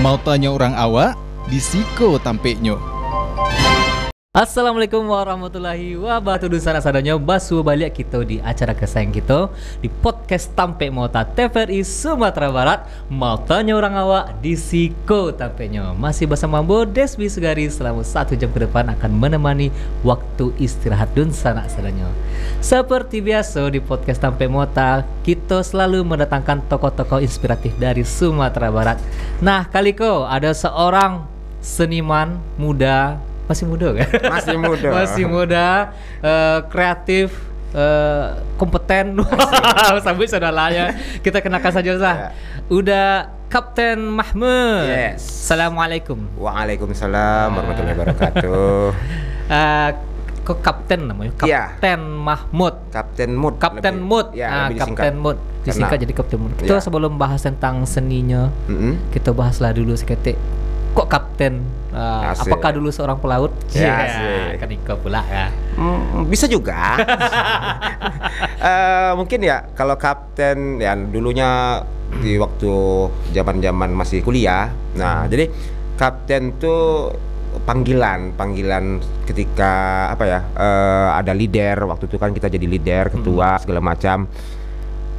Mau tanya orang awak, disiko tampeknya. Assalamualaikum warahmatullahi wabarakatuh. Sana-sananya basu balik kita di acara kesayang kita di podcast Tampek Mota TVRI Sumatera Barat. Mau tanya orang awak di Siko Tampeknya. Masih bersama Bo Deswi Sugari selama 1 jam ke depan akan menemani waktu istirahat dun sana-sananya. Seperti biasa di podcast Tampek Mota, kita selalu mendatangkan tokoh-tokoh inspiratif dari Sumatera Barat. Nah, kali ko ada seorang seniman muda. Masih muda kan? Masih muda, kreatif, kompeten. Sambil saudaranya. Kita kenakan saja sah. Udah Kapten Mahmud. Yes. Assalamualaikum. Waalaikumsalam warahmatullahi wabarakatuh. Kok Kapten namanya? Kapten Mahmud. Kapten Mud. Kapten Mud. Ya, Kapten Mud. Disingkat jadi Kapten Mud. Kita sebelum bahas tentang seninya, kita bahaslah dulu seketik. Kok kapten? Apakah dulu seorang pelaut? Ya, kan ikut pula ya. Bisa juga. Mungkin ya kalau kapten ya dulunya di waktu zaman masih kuliah. Nah, jadi kapten tuh panggilan ketika apa ya? Ada leader, waktu itu kan kita jadi leader, ketua segala macam.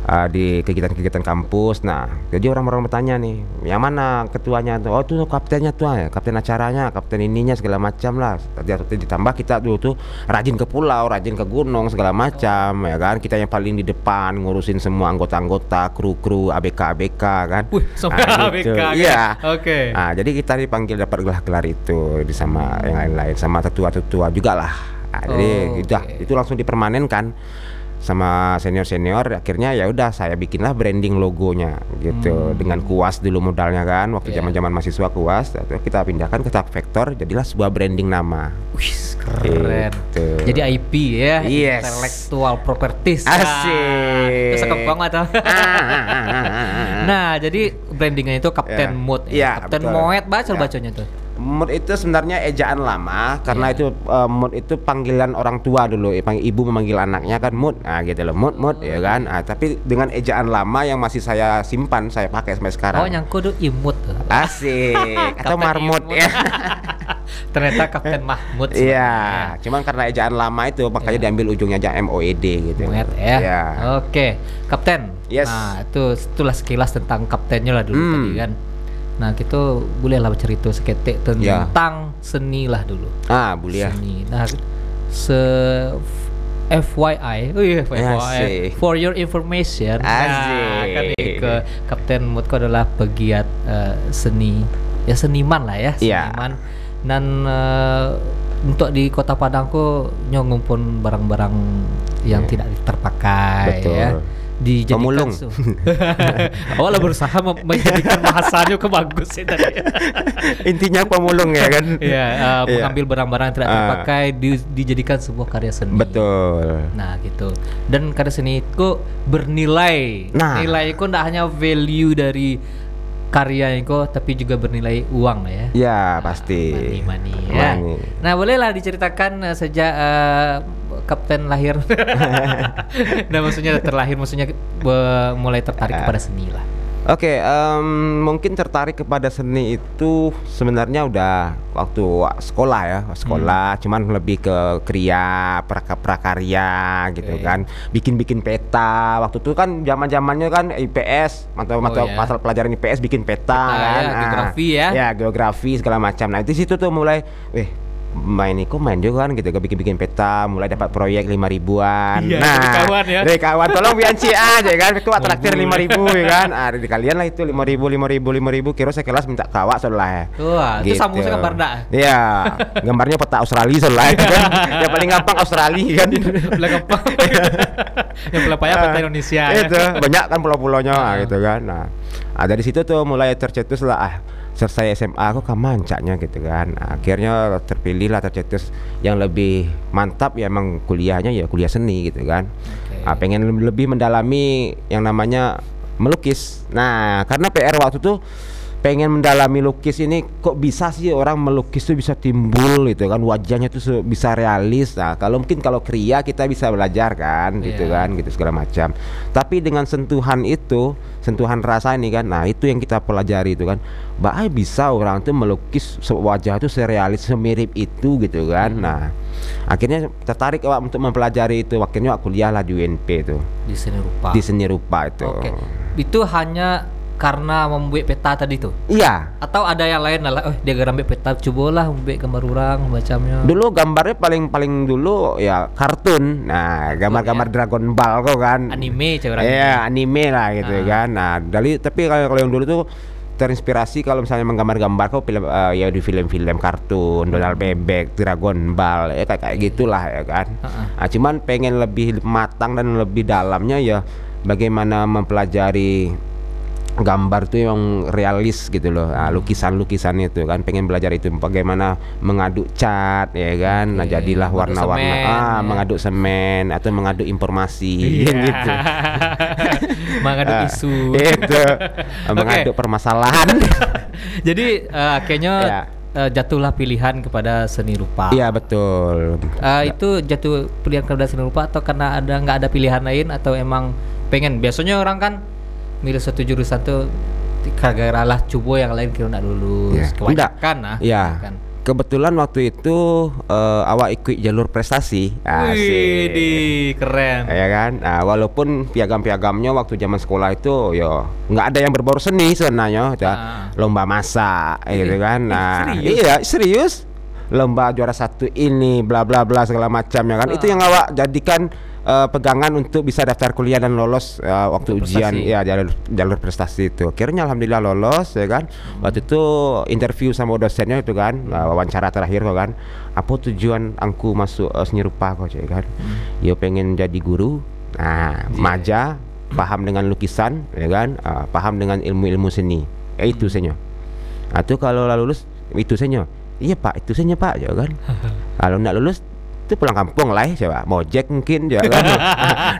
Di kegiatan-kegiatan kampus. Nah, jadi orang-orang bertanya nih, yang mana ketuanya tuh? Oh, tuh kaptennya tuh, kapten acaranya, kapten ininya segala macam lah. Ditambah kita dulu tuh rajin ke pulau, rajin ke gunung segala macam, ya kan? Kita yang paling di depan ngurusin semua anggota-anggota, kru ABK kan. Sampai ABK. Iya. Oke. Nah, jadi kita dipanggil dapat gelar-gelar itu sama yang lain-lain, sama tetua-tetua juga lah. Nah, jadi itu langsung dipermanenkan sama senior, akhirnya ya udah saya bikinlah branding logonya gitu dengan kuas dulu modalnya kan waktu zaman mahasiswa kuas, lalu kita pindahkan ke Tab Vektor, jadilah sebuah branding nama. Wih, keren. Gitu. Jadi IP ya, intellectual properties. Asik. Cakep banget. Nah, jadi brandingnya itu Kapten Mud. Ya, Kapten Moet bacanya tuh. Mud itu sebenarnya ejaan lama karena itu Mud itu panggilan orang tua dulu, ibu memanggil anaknya kan Mud, nah gitu loh, Mud ya kan. Tapi dengan ejaan lama yang masih saya simpan, saya pakai sampai sekarang. Oh, yang kudu Imut. Asik. Atau Marmut ya. Ternyata Kapten Mahmud. Iya, cuman karena ejaan lama itu makanya diambil ujungnya aja MOED gitu. Moet ya. Ya. Oke, Kapten. Yes. Nah, itulah sekilas tentang kaptennya lah dulu tadi kan. Nah, kita bolehlah bercerita seketik tentang seni lah dulu. Boleh. Seni. Nah, FYI, FYI, for your information. Nah, kan ke Kapten Mutko adalah pegiat seni, ya seniman lah ya, seniman. Dan untuk di Kota Padang kok ngumpul barang-barang yang tidak terpakai. Betul. Ya. Dijadikan pemulung. Awalnya berusaha menjadikan bahasanya ke bagus ya tadi. Intinya pemulung ya kan. Mengambil barang-barang yang tidak terpakai dijadikan sebuah karya seni. Betul. Nah gitu. Dan karya seni itu bernilai. Nilai itu tidak hanya value dari karya itu, tapi juga bernilai uang ya. Ya pasti. Money ya. Nah, bolehlah diceritakan sejak Kapten lahir. Nah, maksudnya mulai tertarik kepada seni lah. Oke, mungkin tertarik kepada seni itu sebenarnya udah waktu sekolah, cuman lebih ke kriya, prakarya gitu kan, bikin peta. Waktu itu kan zamannya kan IPS, mata pelajaran IPS bikin peta kan, geografi geografi segala macam. Nah itu situ tuh mulai, main juga kan gitu, bikin peta, mulai dapat proyek 5.000-an. Dari kawan tolong bianci aja kan, itu traktir 5.000 ya kan. Dari kalian lah itu 5.000 kira sekelas minta kawak soalnya. Wah, gitu. Itu sambung gambar dak. Iya, gambarnya peta Australia soalnya kan. Yang paling gampang Australia kan. Paling gampang. Yang pelapanya peta Indonesia. Itu banyak kan pulau-pulaunya gitu kan. Nah, dari situ tuh mulai tercetus lah selesai SMA aku kamancaknya gitu kan. Akhirnya tercetus yang lebih mantap ya emang kuliahnya ya kuliah seni gitu kan. Pengen lebih mendalami yang namanya melukis. Nah, karena PR waktu itu pengen mendalami lukis ini, kok bisa sih orang melukis tuh bisa timbul gitu kan, wajahnya tuh bisa realis. Nah kalau mungkin kalau kriya kita bisa belajar kan gitu kan, gitu segala macam. Tapi dengan sentuhan itu, sentuhan rasa ini kan, nah itu yang kita pelajari itu kan, bisa orang tuh melukis wajah tuh serealis, semirip itu gitu kan. Nah akhirnya tertarik Wak untuk mempelajari itu. Akhirnya Wak kuliah lah di UNP itu, di seni rupa. di seni rupa itu. Itu hanya karena membuat peta tadi tuh? Iya. Atau ada yang lain lah? Dia gambar peta, cobalah membuat gambar orang macamnya. Dulu gambarnya paling dulu ya kartun. Nah, gambar-gambar Dragon Ball kok kan. Anime cara. Iya, anime lah gitu kan. Nah, tapi kalau yang dulu tuh terinspirasi kalau misalnya menggambar-gambar kok film ya di film-film kartun, Donald Bebek, Dragon Ball, ya kayak gitulah ya kan. Nah, cuman pengen lebih matang dan lebih dalamnya ya bagaimana mempelajari gambar tuh yang realis gitu loh. Nah, lukisan-lukisan itu kan pengen belajar itu bagaimana mengaduk cat ya kan. Nah, jadilah warna-warna mengaduk semen atau mengaduk informasi gitu. Mengaduk isu. Itu mengaduk permasalahan. Jadi akhirnya jatuhlah pilihan kepada seni rupa. Iya betul. Itu jatuh pilihan kepada seni rupa atau karena nggak ada pilihan lain, atau emang pengen? Biasanya orang kan milih satu jurusan tuh gara-gara lah coba yang lain kira nggak lulus. Kebanyakan nah. Iya. Kan. Kebetulan waktu itu awak ikut jalur prestasi. Wih, keren. Ya kan. Nah, walaupun piagam-piagamnya waktu zaman sekolah itu ya nggak ada yang berbau seni sebenarnya. Lomba masak gitu kan. Nah, serius. Lomba juara satu ini bla bla bla segala macam ya kan. Itu yang awak jadikan pegangan untuk bisa daftar kuliah dan lolos waktu ujian ya jalur prestasi itu. Akhirnya alhamdulillah lolos ya kan. Waktu itu interview sama dosennya itu kan, wawancara terakhir kok kan. Apa tujuan angku masuk seni rupa kok ya kan? Ya pengen jadi guru. Nah, maja, paham dengan lukisan ya kan, paham dengan ilmu-ilmu seni. Itu saja. Atau kalau lulus itu saja. Iya Pak, itu saja Pak ya kan. Kalau enggak lulus itu pulang kampung lah ya, coba mojek mungkin ya kan.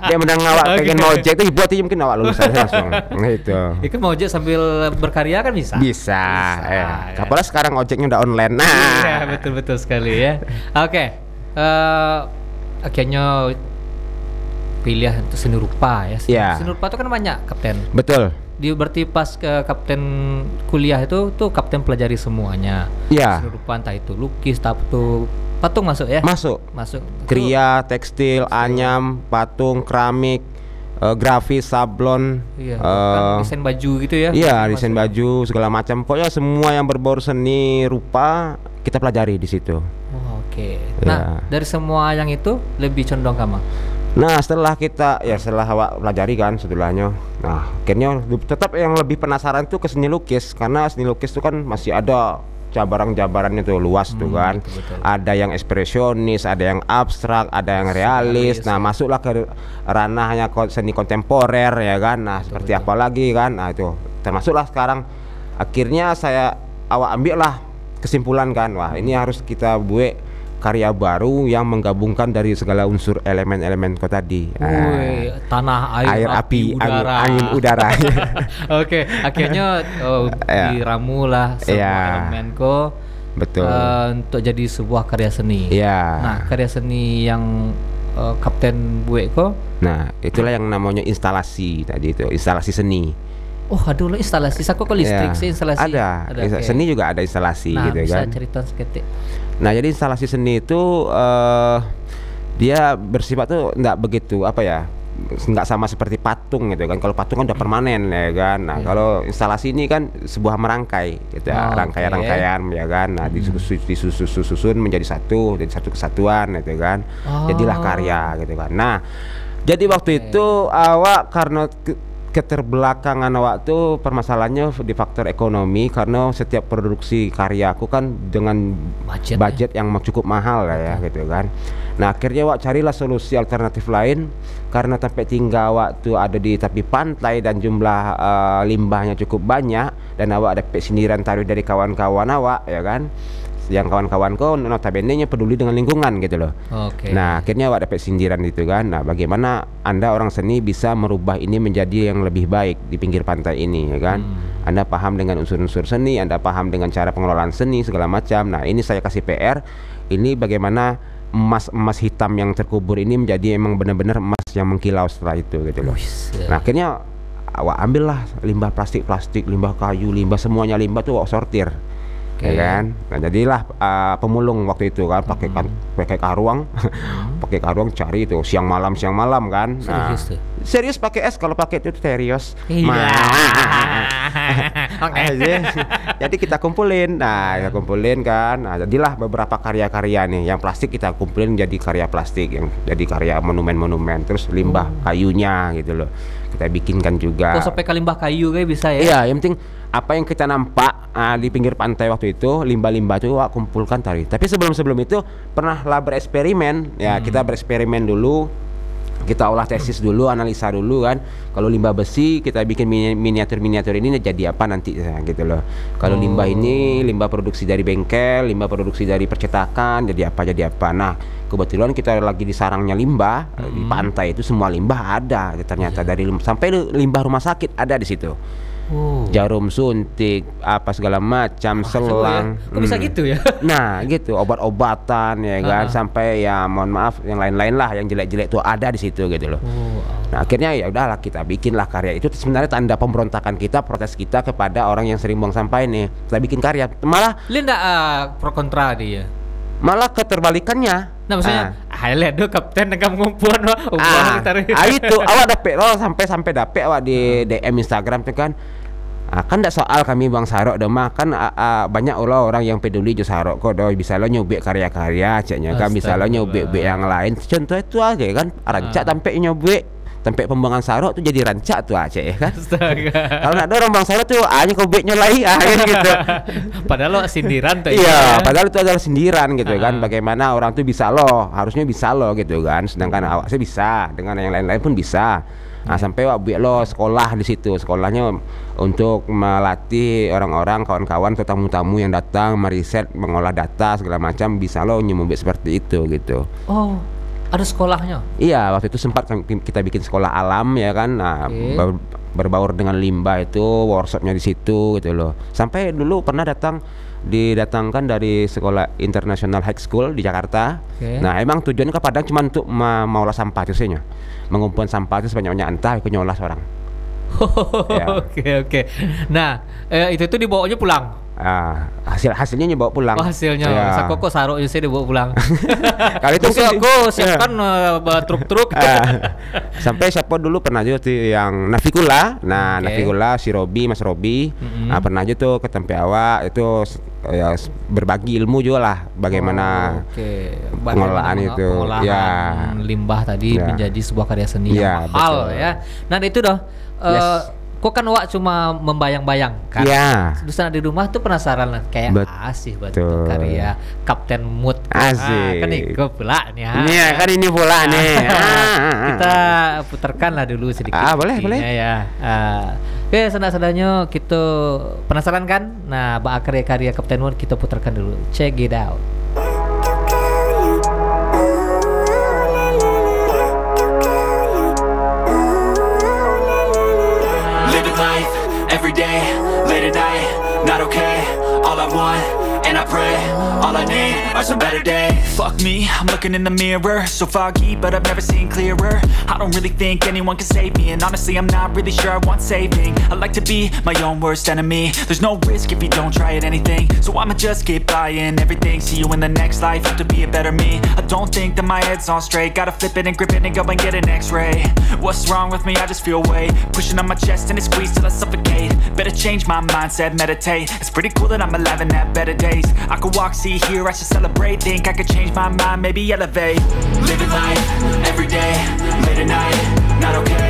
Dia menang awak pengen mojek itu buat aja mungkin awak lulus aja langsung gitu. Itu mojek sambil berkarya kan bisa? Bisa ya. Apalagi sekarang ojeknya udah online. Nah, iya betul sekali ya. Oke. Akhirnya pilih untuk seni rupa ya. Seni rupa itu kan banyak kapten. Betul. Berarti pas ke kapten kuliah itu tuh kapten pelajari semuanya. Iya. Seni rupa entah itu lukis, tato, patung masuk ya? Masuk. Kriya, tekstil, anyam, patung, keramik, grafis, sablon, kan desain baju gitu ya? Iya, desain baju segala macam. Pokoknya semua yang berbau seni rupa kita pelajari di situ. Oke. Nah, dari semua yang itu lebih condong kama? Nah setelah awak pelajari kan setelahnya, nah akhirnya tetap yang lebih penasaran tuh ke seni lukis, karena seni lukis tuh kan masih ada jabaran-jabarannya tuh luas tuh kan. Betul. Ada yang ekspresionis, ada yang abstrak, ada yang realis. Nah masuklah ke ranahnya seni kontemporer ya kan. Nah seperti apa lagi kan. Nah itu termasuklah sekarang akhirnya awak ambil lah kesimpulan kan, wah ini harus kita buat karya baru yang menggabungkan dari segala unsur elemen-elemen kau tadi. Tanah, air, api, udara. Angin, udara. Oke, akhirnya diramu lah semua elemen kau. Betul. Untuk jadi sebuah karya seni. Nah, karya seni yang kapten buat kau. Nah, itulah yang namanya instalasi tadi itu, instalasi seni. Oh, ada loh instalasi. Kok listrik sih instalasi? Ada. Seni juga ada instalasi gitu kan. Nah, bisa cerita sedikit. Nah, jadi instalasi seni itu dia bersifat tuh enggak begitu enggak sama seperti patung gitu kan. Kalau patung kan udah permanen ya kan. Nah, kalau instalasi ini kan sebuah merangkai gitu, rangkaian-rangkaian ya kan. Nah, disusun menjadi satu kesatuan gitu kan. Jadilah karya gitu kan. Nah, jadi waktu itu awak karena keterbelakangan awak tuh permasalahannya di faktor ekonomi, karena setiap produksi karya aku kan dengan budget yang cukup mahal lah ya gitu kan. Nah akhirnya awak carilah solusi alternatif lain, karena tempat tinggal awak tuh ada di tepi pantai dan jumlah limbahnya cukup banyak, dan awak dapat sindiran tarif dari kawan-kawan awak ya kan. yang kawan-kawanku notabene-nya peduli dengan lingkungan gitu loh. Oke. Nah akhirnya awak dapat sindiran itu kan. Nah bagaimana Anda orang seni bisa merubah ini menjadi yang lebih baik di pinggir pantai ini ya kan. Anda paham dengan unsur-unsur seni, Anda paham dengan cara pengelolaan seni segala macam. Nah ini saya kasih PR, ini bagaimana emas hitam yang terkubur ini menjadi emang benar-benar emas yang mengkilau setelah itu gitu loh. Nah akhirnya awak ambillah limbah plastik, limbah kayu, limbah semuanya limbah tuh awak sortir. Ya kan, nah jadilah pemulung waktu itu kan pakai karuang, pakai karuang cari itu siang malam kan. Nah, serius pakai es, kalau pakai itu serius. Jadi kita kumpulin, kita kumpulin kan. Nah jadilah beberapa karya-karya nih, yang plastik kita kumpulin jadi karya plastik, yang jadi karya monumen-monumen. Terus limbah kayunya gitu loh, kita bikinkan juga. Sampai ke limbah kayu kayak bisa ya? Iya, yang penting apa yang kita nampak di pinggir pantai waktu itu, limbah-limbah itu kumpulkan tadi. Tapi sebelum itu pernahlah bereksperimen ya. Kita bereksperimen dulu, kita olah tesis dulu, analisa dulu kan. Kalau limbah besi kita bikin miniatur ini jadi apa nanti ya, gitu loh. Kalau limbah ini limbah produksi dari bengkel, limbah produksi dari percetakan, jadi apa. Nah kebetulan kita lagi di sarangnya limbah di pantai itu, semua limbah ada ternyata, dari sampai limbah rumah sakit ada di situ. Jarum suntik apa segala macam, selang. Kok bisa gitu ya? Nah gitu, obat-obatan ya kan, sampai ya mohon maaf yang lain-lain lah, yang jelek-jelek itu ada di situ gitu loh. Nah akhirnya ya udahlah kita bikinlah karya itu. Sebenarnya tanda pemberontakan kita, protes kita kepada orang yang sering buang sampah ini. Kita bikin karya, malah Linda pro kontra dia. Malah keterbalikannya. Nah maksudnya lihat do kapten dengan ngumpulan itu awak dapet loh, sampai dapet awak di DM Instagram tuh kan. Kan tidak soal kami bang sarok dah mah kan, banyak orang yang peduli jo sarok kok do, bisa lo nyobek karya-karya ceknya kan, bisa lo nyobek yang lain. Contoh itu aja kan, rancak sampai nyobek sampai pembuangan sarok tuh jadi rancak tuh aja ya kan. Kalau ada orang bang sarok tuh hanya kobeknya lagi gitu. Padahal lo sindiran tuh. Iya, padahal itu adalah sindiran gitu kan. Bagaimana orang tuh bisa lo, harusnya bisa lo gitu kan. Sedangkan awak sih bisa, dengan yang lain-lain pun bisa. Nah sampai buat lo sekolah di situ, sekolahnya untuk melatih orang-orang, kawan-kawan atau tamu-tamu yang datang meriset, mengolah data segala macam, bisa lo nyumbek seperti itu gitu. Oh, ada sekolahnya? Iya, waktu itu sempat kita bikin sekolah alam ya kan. Nah berbaur dengan limbah itu, workshopnya di situ gitu loh. Sampai dulu pernah didatangkan dari sekolah International High School di Jakarta. Nah emang tujuannya ke Padang cuma untuk mengolah sampah itu sihnya, mengumpulkan sampah itu sebanyak-banyaknya, entah itu nyolah seorang. Oke. Nah itu dibawanya pulang. Hasilnya dibawa pulang. Hasilnya ya. Kok sarok saya dibawa pulang. Kali itu aku siapkan truk-truk. Sampai siapa dulu pernah juga tuh yang Navikula. Nah Navikula si Mas Robi pernah aja tuh ke tempat awak itu ya, berbagi ilmu juga lah bagaimana pengelolaan itu, pengolahan limbah tadi menjadi sebuah karya seni yang mahal ya. Nah itu dah. Kok kan wak cuma membayang-bayang kan? Terus di rumah tuh penasaran lah, kayak asih betul karya Kapten Mood. Asik. Kan ini pula nih. Iya kan ini pula nih. Kita putarkan lah dulu sedikit. Boleh. Ya. Oke, senang-senangnya kita penasaran kan? Nah, karya-karya Kapten Mood kita putarkan dulu. Check it out. Every day, late at night, not okay. All I want, and I pray, all I need are some better days. Fuck me, I'm looking in the mirror, so foggy, but I've never seen clearer. I don't really think anyone can save me, and honestly I'm not really sure I want saving. I like to be my own worst enemy. There's no risk if you don't try at anything, so I'ma just keep buying everything. See you in the next life, have to be a better me. I don't think that my head's on straight, gotta flip it and grip it and go and get an x-ray. What's wrong with me? I just feel weight pushing on my chest and it squeezes till I suffocate. Better change my mindset, meditate. It's pretty cool that I'm alive and have better days. I could walk, see, hear, I should celebrate. Think I could change my mind, maybe elevate. Living life, every day, late at night, not okay.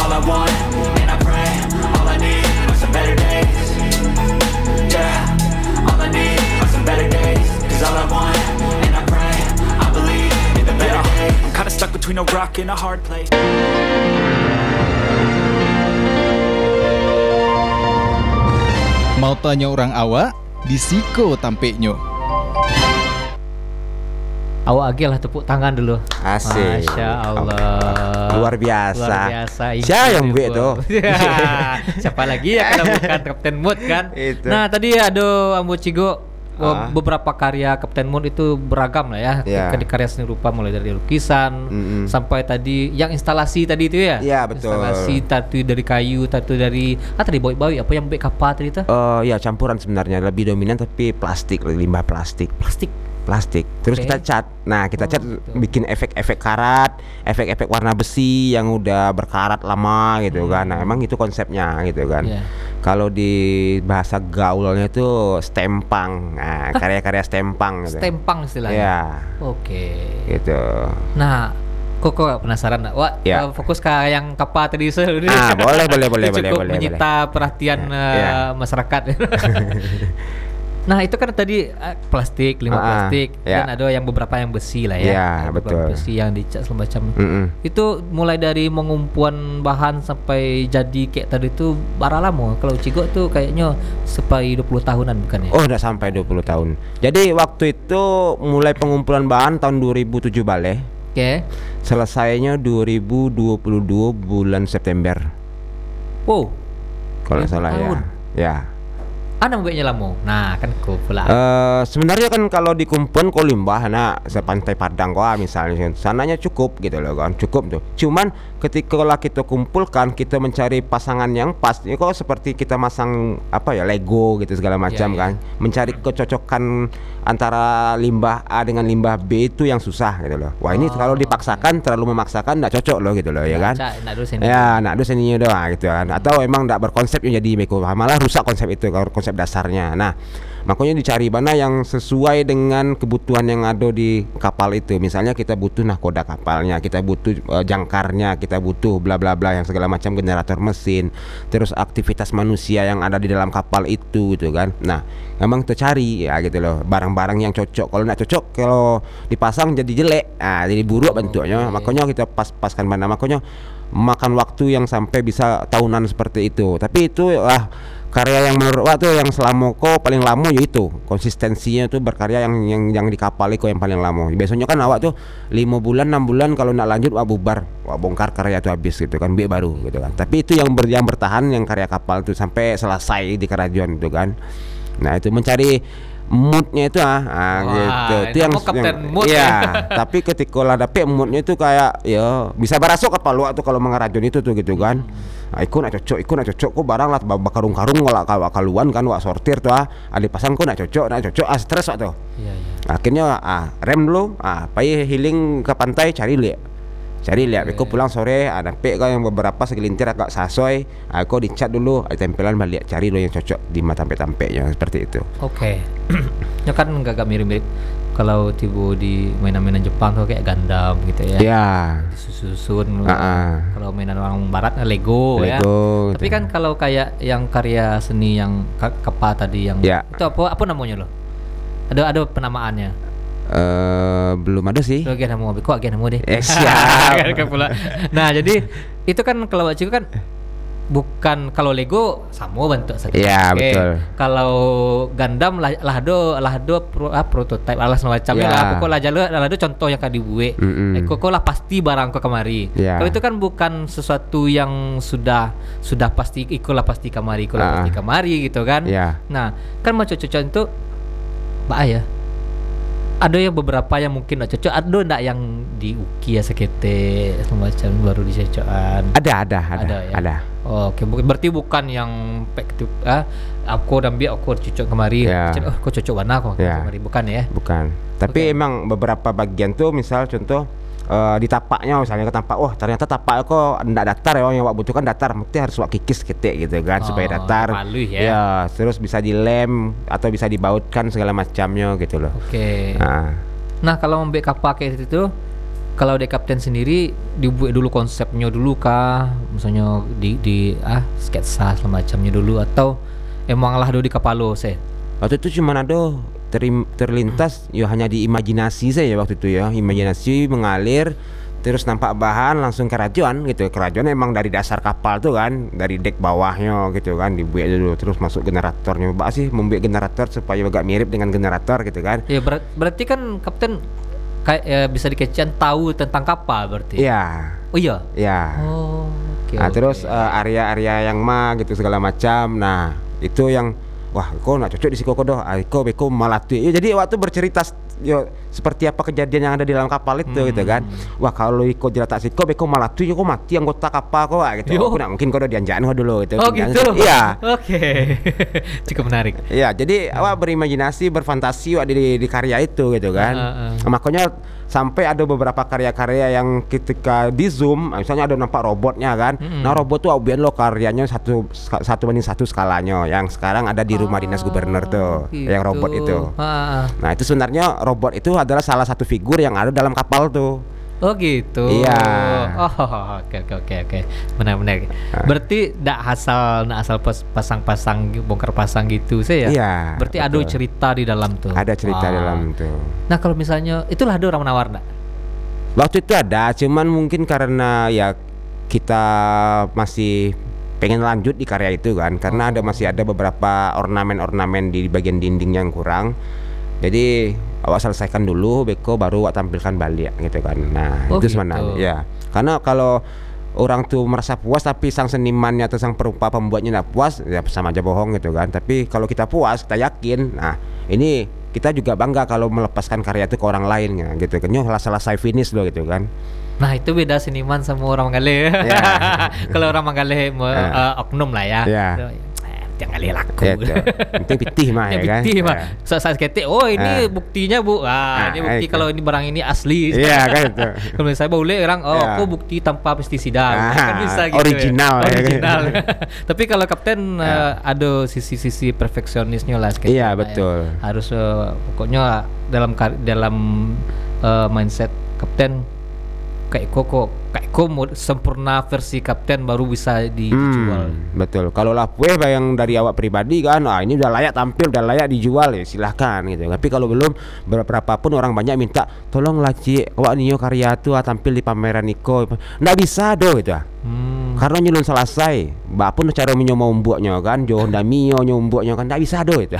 All I want, and I pray, all I need are some better days. Yeah, all I need are some better days. Cause all I want, and I pray, I believe in the better days. I'm kinda stuck between a rock and a hard place. Mau tanya orang awak, di Siko tampeknya. Awak agi lah tepuk tangan dulu. Asik. Masya Allah. Luar biasa. Luar biasa. Siapa yang buat tuh? Siapa lagi ya kalau bukan Kapten Mood kan? Itu. Nah tadi ada Ambo Cigo. Beberapa karya Kapten Mood itu beragam lah ya. Yeah. Karya seni rupa mulai dari lukisan sampai tadi yang instalasi tadi itu ya. Iya, betul. Instalasi tatu dari kayu, tatu dari tadi bawi-bawi apa yang bek kapal tadi itu? Ya campuran sebenarnya, lebih dominan tapi plastik, limbah plastik. Plastik. Terus kita cat. Nah, kita cat bikin efek-efek karat, efek-efek warna besi yang udah berkarat lama gitu kan. Nah, emang itu konsepnya gitu kan. Yeah. Kalau di bahasa gaulnya itu stempang. Nah, karya-karya stempang gitu. Stempang istilahnya. Ya. Oke. Gitu. Nah, kok penasaran nak? Wah, Ya. fokus ke yang kapal tadi dulu. Boleh. Cukup menyita perhatian masyarakat. Nah itu kan tadi plastik, limbah plastik, dan ada yang beberapa yang besi lah ya. Iya, betul. Besi yang dicat semacam. Itu mulai dari mengumpulan bahan sampai jadi kayak tadi itu bara lama. Kalau Cigo tuh kayaknya sampai 20 tahunan bukan ya? Oh, udah sampai 20 tahun. Jadi waktu itu mulai pengumpulan bahan tahun 2007 balik. Oke. Selesainya 2022 bulan September. Wow. Kalau nggak salah ya. Ya. Ana mbeknya lamo. Nah, kan ko pula. Sebenarnya kan kalau dikumpulkan kok limbah sepantai Padang kok misalnya sananya cukup gitu loh kan, cukup tuh. Cuman ketika kita kumpulkan, kita mencari pasangan yang pas. Ini kok seperti kita masang apa ya, Lego gitu segala macam kan. Mencari kecocokan antara limbah A dengan limbah B itu yang susah gitu loh. Wah, ini kalau dipaksakan, terlalu memaksakan enggak cocok loh gitu loh ya kan. Ya, nak do seninya doang gitu kan. Atau emang enggak berkonsep yang jadi meko, malah rusak konsep itu, konsep dasarnya. Nah, makanya dicari mana yang sesuai dengan kebutuhan yang ada di kapal itu. Misalnya kita butuh nahkoda kapalnya, kita butuh jangkarnya, kita butuh bla bla bla yang segala macam, generator mesin, terus aktivitas manusia yang ada di dalam kapal itu gitu kan. Nah, memang kita cari ya gitu loh, barang-barang yang cocok. Kalau nggak cocok, kalau dipasang jadi jelek, jadi buruk bentuknya. Makanya kita paskan mana, makanya makan waktu yang sampai bisa tahunan seperti itu. Tapi itu karya yang menurut waktu yang selama paling lama ya itu konsistensinya tuh berkarya yang di kapal itu yang paling lama. Biasanya kan awak tuh 5 bulan 6 bulan kalau nak lanjut bubar, bongkar karya itu habis gitu kan, baru gitu kan. Tapi itu yang bertahan yang karya kapal tuh sampai selesai di kerajuan itu kan. Nah itu mencari moodnya itu gitu. Itu yang mood ya. Tapi ketika lah dapet moodnya itu kayak ya bisa berasuk kapal lu tuh kalau mengerajun itu tuh gitu kan. Ikut nak cocok kok barang lah bakarung-karung kalau kaluan kan wak sortir tuh ada pasang kok nak cocok stres wak tuh. Iya. Akhirnya rem dulu, pai healing ke pantai cari lihat. Aku pulang sore ada pek yang beberapa segelintir agak sasoy, aku dicat dulu, tempelan balik cari dulu yang cocok di mata tampeknya seperti itu. Oke. Ya kan agak mirip-mirip kalau tiba di mainan-mainan Jepang tuh kayak Gundam gitu ya. Iya. Disusun. Kalau mainan orang barat Lego ya. Gitu. Tapi kan kalau kayak yang karya seni yang kapal tadi yang itu apa namanya loh? Ada penamaannya. Belum ada sih. Kok agen deh. Siap. Nah, jadi itu kan kalau Ciko kan bukan, kalau Lego sama bentuk saja. Iya, betul. Kalau Gundam lahdo prototype alas semacamnya lah. Pokoknya lahdo contoh yang kan dibuat. Kok lah pasti barang kok kemari. Kalau itu kan bukan sesuatu yang sudah pasti pasti kemari gitu kan. Nah, kan mau cocok itu ya. Ada yang beberapa yang mungkin nggak cocok, ada nggak yang diuki ya sekete semacam baru dicocokan? Ada. Oke, berarti bukan yang aku cocok kemari. Kok cocok warna kok kemari, bukan ya? Bukan. Tapi emang beberapa bagian tuh, misal contoh di tapaknya misalnya ketampak, ternyata tapak kok ndak datar ya, yang wak butuhkan datar, mesti harus wak kikis ketik gitu kan supaya datar. Ya, terus bisa dilem atau bisa dibautkan segala macamnya gitu loh. Oke. Nah, kalau membek kapal kayak itu, kalau di kapten sendiri dibuat dulu konsepnya dulu kah? Misalnya di sketsa semacamnya dulu, atau emang lah di kapal lo sih? Waktu itu cuma ada terlintas ya hanya di imajinasi saja waktu itu ya, imajinasi mengalir terus nampak bahan langsung kerajuan gitu. Kerajuan emang dari dasar kapal tuh kan, dari dek bawahnya gitu kan dibuat dulu, terus masuk generatornya. Mbak sih membuat generator supaya agak mirip dengan generator gitu kan. Ya berarti kan kapten kayak bisa dikecian tahu tentang kapal berarti. Iya. Oh iya. Ya. Oh, oke. Nah, oke. terus area-area yang gitu segala macam. Nah, itu yang wah, kok nak cocok di siko doh. Ko beko malatu. Ya, jadi waktu bercerita seperti apa kejadian yang ada di dalam kapal itu gitu kan. Wah, kalau iko tak siko beko malatu yo kok mati anggota kapal kok gitu. Yo. Aku nak mungkin kau dianjaan kau dulu gitu. Oh gitu. Iya. Oke. Cukup menarik. Iya, jadi awak berimajinasi, berfantasi wak di karya itu gitu kan. Makanya sampai ada beberapa karya-karya yang ketika di zoom, misalnya ada nampak robotnya kan. Nah robot tuh abian lo karyanya satu banding satu skalanya. Yang sekarang ada di rumah dinas gubernur tuh, yang robot itu. Nah itu sebenarnya robot itu adalah salah satu figur yang ada dalam kapal tuh. Oh gitu. Iya. Oh oke. Benar. Berarti ndak asal pasang-pasang bongkar pasang gitu saya. Iya. Berarti ada betul. cerita di dalam tuh. Ada cerita di dalam tuh. Nah kalau misalnya itulah ada orang menawar ndak? Waktu itu ada, cuman mungkin karena ya kita masih pengen lanjut di karya itu kan, karena masih ada beberapa ornamen-ornamen di bagian dinding yang kurang. Jadi awak selesaikan dulu, beko baru awak tampilkan balik gitu kan. Nah Oh, itu gitu. sebenarnya ya. Karena kalau orang tuh merasa puas tapi sang senimannya atau sang pembuatnya nggak puas, ya sama aja bohong gitu kan. Tapi kalau kita puas, kita yakin, nah ini kita juga bangga kalau melepaskan karya itu ke orang lain ya, gitu kan. Nyoh selesai finish loh gitu kan. Nah itu beda seniman sama orang Manggale. Ya. Kalau orang Manggale oknum lah ya. Ya. Jangan lihat laku. Ya, penting pitih mah ya kan. Bukti mah. Ya. Saya ketik, oh ini buktinya bu. Ini bukti itu. kalau ini barang ini asli. Iya kan itu. Kalau saya boleh orang, Ya. aku bukti tanpa pestisida. Kan bisa gitu. Original, ya. ya. Original. Tapi kalau kapten ada sisi-sisi perfeksionisnya lah. sketsa Iya lah, betul. ya. Harus pokoknya dalam mindset kapten kayak kok sempurna versi kapten baru bisa dijual. Betul. Kalau lapwe yang dari awak pribadi kan, ini udah layak tampil, udah layak dijual ya silahkan gitu. Tapi kalau belum, berapa pun orang banyak minta, tolonglah Cik, awak niyo karya tuh tampil di pameran Niko. Nggak bisa do gitu. Karena nyulun selesai, mbak pun cara minyo mau membuatnya kan, Joh Damio nyombuatnya kan, nggak bisa do itu.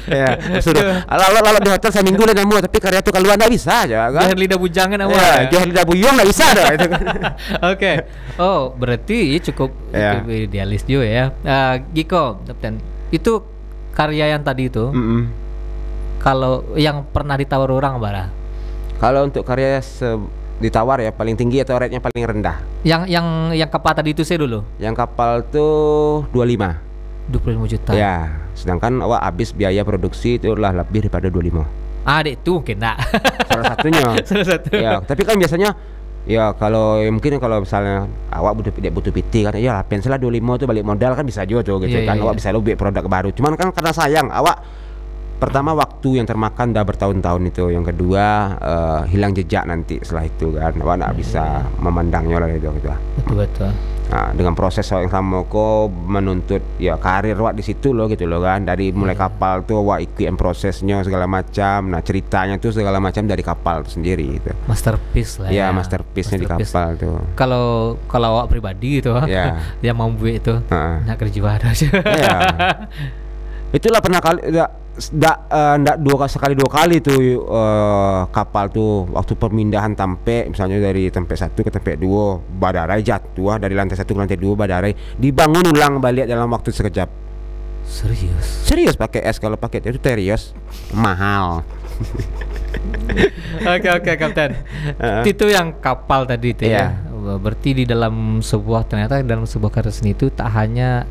Ya, sudah. Lalu di hotel saya minggu lah namu, tapi karya tuh keluar nggak bisa aja kan. Jangan lidah bujangan awal. Ya, Joh lidah buyung nggak bisa do itu kan. Oke. Oh, berarti cukup Ya. idealis juga ya. Giko, Kapten. Itu karya yang tadi itu. Kalau yang pernah ditawar orang bara. Kalau untuk karya ditawar ya paling tinggi atau rate-nya paling rendah. Yang kapal tadi itu saya dulu. Yang kapal tuh 25. 25 juta. Ya, sedangkan awak habis biaya produksi itu lah lebih daripada 25. Dek itu mungkin enggak. Salah satunya. Salah satu. Ya, tapi kan biasanya ya kalau mungkin kalau misalnya awak butuh PT kan, ya lah pensilah 25 tuh balik modal kan bisa juga tuh gitu Iya, kan. iya, Awak iya. bisa lebih produk baru. Cuman kan karena sayang awak pertama waktu yang termakan udah bertahun-tahun itu, yang kedua hilang jejak nanti setelah itu kan, awak nggak bisa memandangnya lah itu gitu. Betul. Nah, dengan proses yang sama kok menuntut ya karir wak di situ loh gitu loh kan, dari mulai kapal tuh wak ikutin prosesnya segala macam, nah ceritanya tuh segala macam dari kapal itu sendiri itu. Masterpiece lah Ya, ya. masterpiece-nya di Masterpiece. kapal tuh. Kalau awak pribadi itu, Ya. yang mau buat itu, Heeh. nak kerja ada aja. Ya. Itulah pernah kali ndak sekali dua kali tuh kapal tuh waktu pemindahan Tampe, misalnya dari Tampe 1 ke Tampe 2 badarai jatuh dari lantai 1 ke lantai 2 badarai dibangun ulang balik dalam waktu sekejap. Serius pakai es, kalau pakai itu serius mahal. Oke, Kapten. Itu yang kapal tadi itu Iya. ya. Berarti di dalam ternyata dalam sebuah karya seni itu tak hanya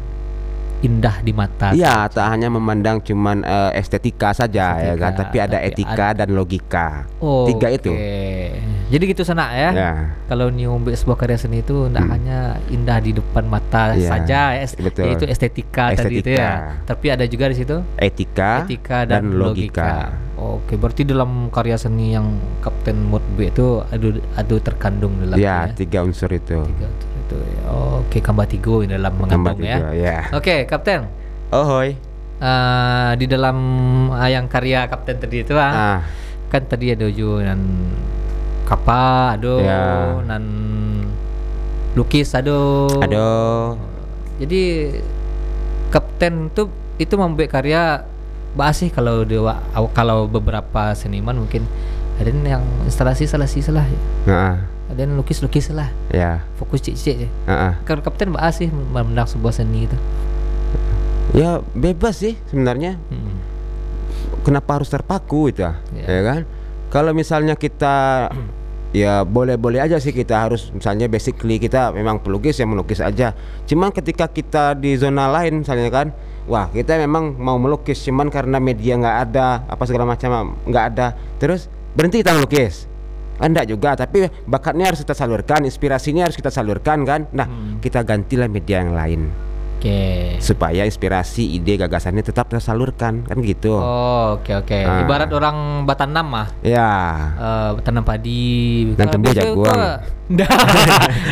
indah di mata. Iya, tak hanya memandang cuman estetika saja ya kan, tapi ada tapi etika dan logika. Oh, 3 itu. Jadi gitu sana ya. Ya. Kalau nyombe sebuah karya seni itu tidak hanya indah di depan mata Iya, saja, betul. yaitu estetika tadi itu ya. Tapi ada juga di situ Etika dan logika. Oke, berarti dalam karya seni yang Kapten Mod B itu ada terkandung dalam Ya, 3 unsur itu. tiga itu. Oke, kambah tigo di dalam mengandung ya. Ya. Oke, Kapten. Ohoi. Di dalam yang karya Kapten tadi itu kan tadi ada dan kapal, Ya. dan lukis, Aduh. Jadi Kapten itu membuat karya bahas sih kalau kalau beberapa seniman mungkin ada yang instalasi salah. Nah, Ada yang lukis lah. ya. Fokus cek. Heeh. Kalau Kapten bahas sih memandang sebuah seni itu. Ya bebas sih sebenarnya. Kenapa harus terpaku itu ya kan? Kalau misalnya kita ya boleh-boleh aja sih, kita harus misalnya basically kita memang pelukis, ya melukis aja. Cuman ketika kita di zona lain misalnya kan, wah kita memang mau melukis cuman karena media nggak ada, apa segala macam nggak ada, terus berhenti kita melukis. Enggak juga, tapi bakatnya harus kita salurkan, inspirasinya harus kita salurkan kan. Nah, kita gantilah media yang lain. Oke. Supaya inspirasi, ide, gagasannya tetap tersalurkan kan gitu. Oh, oke. Ibarat orang batanam mah. Ya. Tanam padi. Dan tumbuh jagung.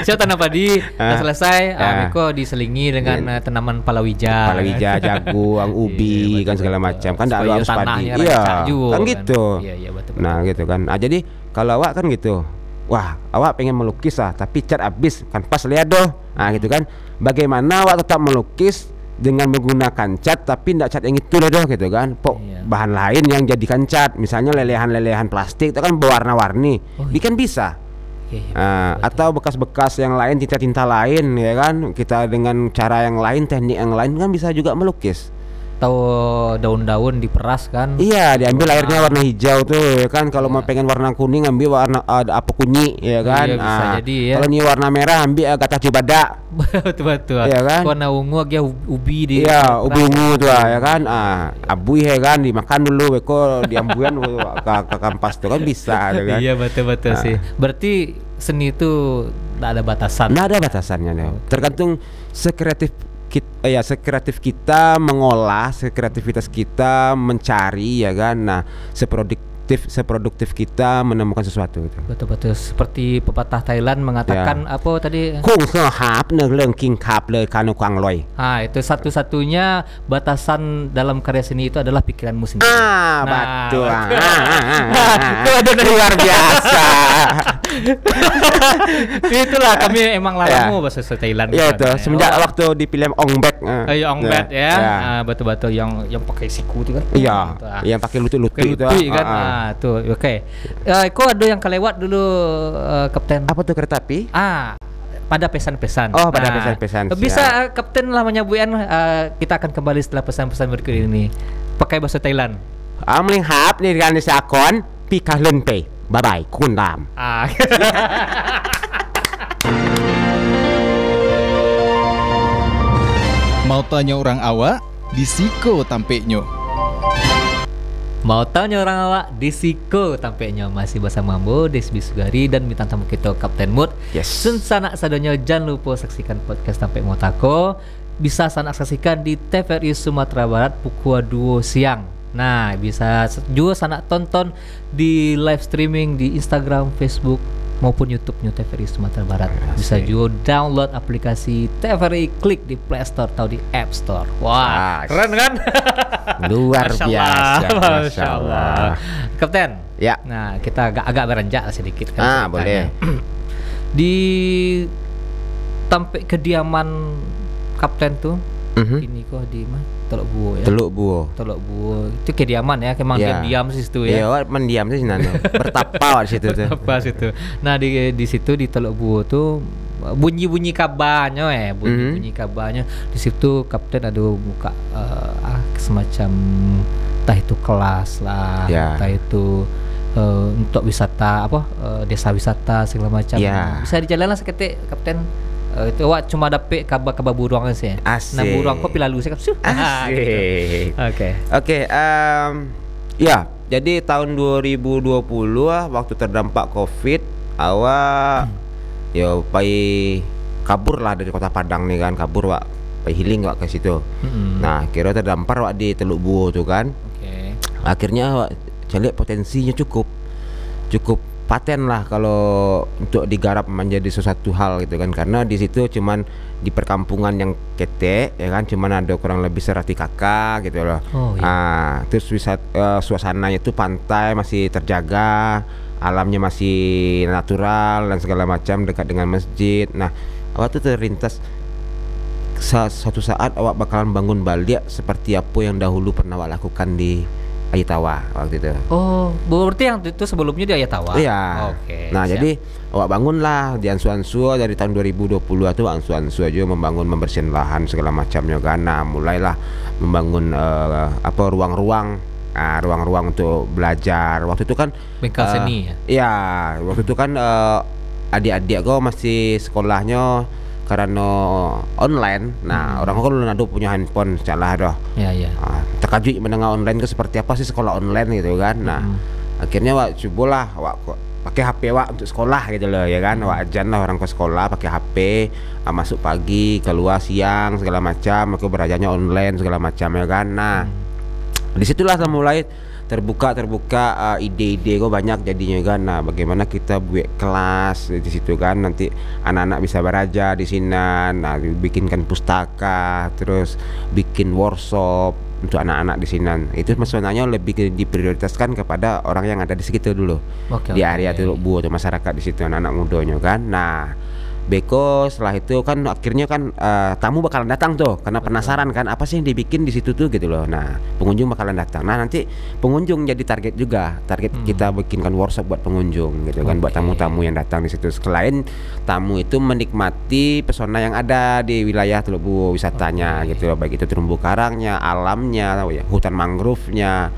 Saya tanam padi, udah selesai. Miko diselingi dengan tanaman palawija. Palawija, jagung, ubi, Iya, kan betul, segala betul. macam. Kan enggak Supaya harus padi. tanahnya Iya. rancak juga, Kan kan. gitu. Iya, betul. Nah, gitu kan. Jadi kalau awak kan gitu. Wah, awak pengen melukis lah, tapi cat habis, kan pas lihat doh. Nah, gitu kan. Bagaimana awak tetap melukis dengan menggunakan cat tapi tidak cat yang itu loh gitu kan. Iya. Bahan lain yang jadikan cat, misalnya lelehan-lelehan plastik itu kan berwarna-warni. Oh, Ini kan bisa. Oke, Atau bekas-bekas yang lain, tinta-tinta lain ya kan, kita dengan cara yang lain, teknik yang lain kan bisa juga melukis. Tahu daun-daun diperas kan? Iya, diambil airnya warna hijau tuh ya kan. Kalau mau pengen warna kuning ambil warna apa kunyi ya kan. Iya, bisa jadi ya. Kalau ini warna merah ambil gata cibada. Betul. Iya kan? Warna ungu dia ubi di. Iya, ubi ungu tuh ya kan. Abui ya kan, dimakan dulu beko diambuan ke kampas tuh kan bisa ya kan. Iya, betul sih. Berarti seni itu tidak ada batasan. Nggak ada batasannya nih. Tergantung sekreatif kita mengolah, sekreativitas kita mencari ya kan. Nah, seproduktif kita menemukan sesuatu itu. Betul. Seperti pepatah Thailand mengatakan apa tadi? คงเสื้อหาบเนื้อเรื่องกิงคาบเลยคานุควางลอย Itu satu-satunya batasan dalam karya seni itu adalah pikiranmu sendiri. betul. Betul. Luar biasa. Itulah kami emang lalamu bahasa Thailand. Ya itu kan. semenjak waktu di film Ong Bek. Ong Bek ya. Betul yang pakai siku itu kan. Iya, Gitu, yang pakai lutut-lutut itu. Lutut kan. Tuh, oke. Kok ada yang kelewat dulu Kapten? Apa tuh kereta api? Pada pesan-pesan. Oh, pada pesan-pesan, Bisa Kapten lah menyebutkan. Kita akan kembali setelah pesan-pesan berikut ini. Pakai bahasa Thailand. มลิงฮับในการในสากลพี่คาเล่นไปบายบายคุณราม Mau tanya orang awak, di Siko tampeknya. Mau tanya orang awak di Siko tampaknya masih bersama Mambo, Desbi Sugari dan bintang tamu kita Kapten Mood. Yes. Sun sanak sadonyo jangan lupa saksikan podcast Tampek Motako. Bisa sanak saksikan di TVRI Sumatera Barat pukul 2 siang. Nah, bisa juga sanak tonton di live streaming di Instagram, Facebook maupun YouTube-nya TVRI Sumatera Barat. Bisa juga download aplikasi TVRI, klik di Play Store atau di App Store. Wah, keren kan? Luar Masya biasa. Allah, Masya Allah. Kapten. Ya. Nah, kita agak beranjak sedikit kan. Boleh. Di sampai kediaman Kapten tuh, ini kok di mana? Teluk Buo ya. Teluk Buo. Teluk Buo itu kediaman ya, memang Ya. diam sih situ ya. Iya, mendiam sih sebenarnya. Bertapa di situ tuh. Apa situ. Nah, di situ di Teluk Buo tuh bunyi-bunyi kabarnya bunyi kabarnya. Di situ Kapten ada buka semacam entah itu kelas lah, Ya. entah itu untuk wisata desa wisata segala macam. Ya. Bisa dijalan lah seketik Kapten. Itu awak cuma dapet kabar burung sih. Asik. Nah, burung kok pilalu saya gitu. Asik. Oke. Ya, jadi tahun 2020 waktu terdampak Covid, awak pai kabur lah dari Kota Padang nih kan, kabur wak, pai healing wak ke situ. Nah, kira terdampar wak di Teluk Buo tuh kan. Oke. Akhirnya wak cari potensinya cukup paten lah kalau untuk digarap menjadi sesuatu hal gitu kan, karena di situ cuman di perkampungan yang ketek ya kan, cuman ada kurang lebih 100 kakak gitu loh. Terus suasananya itu pantai masih terjaga, alamnya masih natural dan segala macam, dekat dengan masjid. Nah, awak tuh terlintas suatu saat awak bakalan bangun balik seperti apa yang dahulu pernah awak lakukan di Ayatawa waktu itu. Oh, berarti yang itu sebelumnya di Ayatawa. Iya. Oke. Nah, siap. jadi awak bangunlah di Ansu-Ansua dari tahun 2020 itu Ansu-Ansua juga membersihkan lahan segala macamnya kan. Nah, mulailah membangun ruang-ruang untuk belajar. Waktu itu kan bengkel seni ya. Iya, waktu itu kan adik-adik kau masih sekolahnya karena online. Nah, orang kau belum ada punya handphone salah dah. Iya. Terkejut mendengar online ke seperti apa sih sekolah online gitu kan. Nah, akhirnya wak cobalah wak pakai HP wak untuk sekolah gitu loh ya kan. Wak ajan lah orang ke sekolah pakai HP, masuk pagi, keluar siang segala macam, aku belajarnya online segala macam ya kan. Nah, disitulah mulai terbuka ide-ide kok banyak jadinya kan. Nah, bagaimana kita buat kelas di situ kan, nanti anak-anak bisa belajar di sini. Nah, bikinkan pustaka, terus bikin workshop untuk anak-anak di sini. Itu sebenarnya lebih diprioritaskan kepada orang yang ada di sekitar dulu. Di area Teluk Buo atau masyarakat di situ, anak-anak mudanya kan. Nah, Beko setelah itu kan akhirnya kan tamu bakalan datang tuh karena penasaran kan apa sih yang dibikin di situ tuh gitu loh. Nah, pengunjung bakalan datang. Nah, nanti pengunjung jadi target juga. Target kita bikinkan workshop buat pengunjung gitu kan, buat tamu-tamu yang datang di situ. Selain tamu itu menikmati pesona yang ada di wilayah Teluk Buo wisatanya gitu loh, baik itu terumbu karangnya, alamnya, hutan mangrove-nya.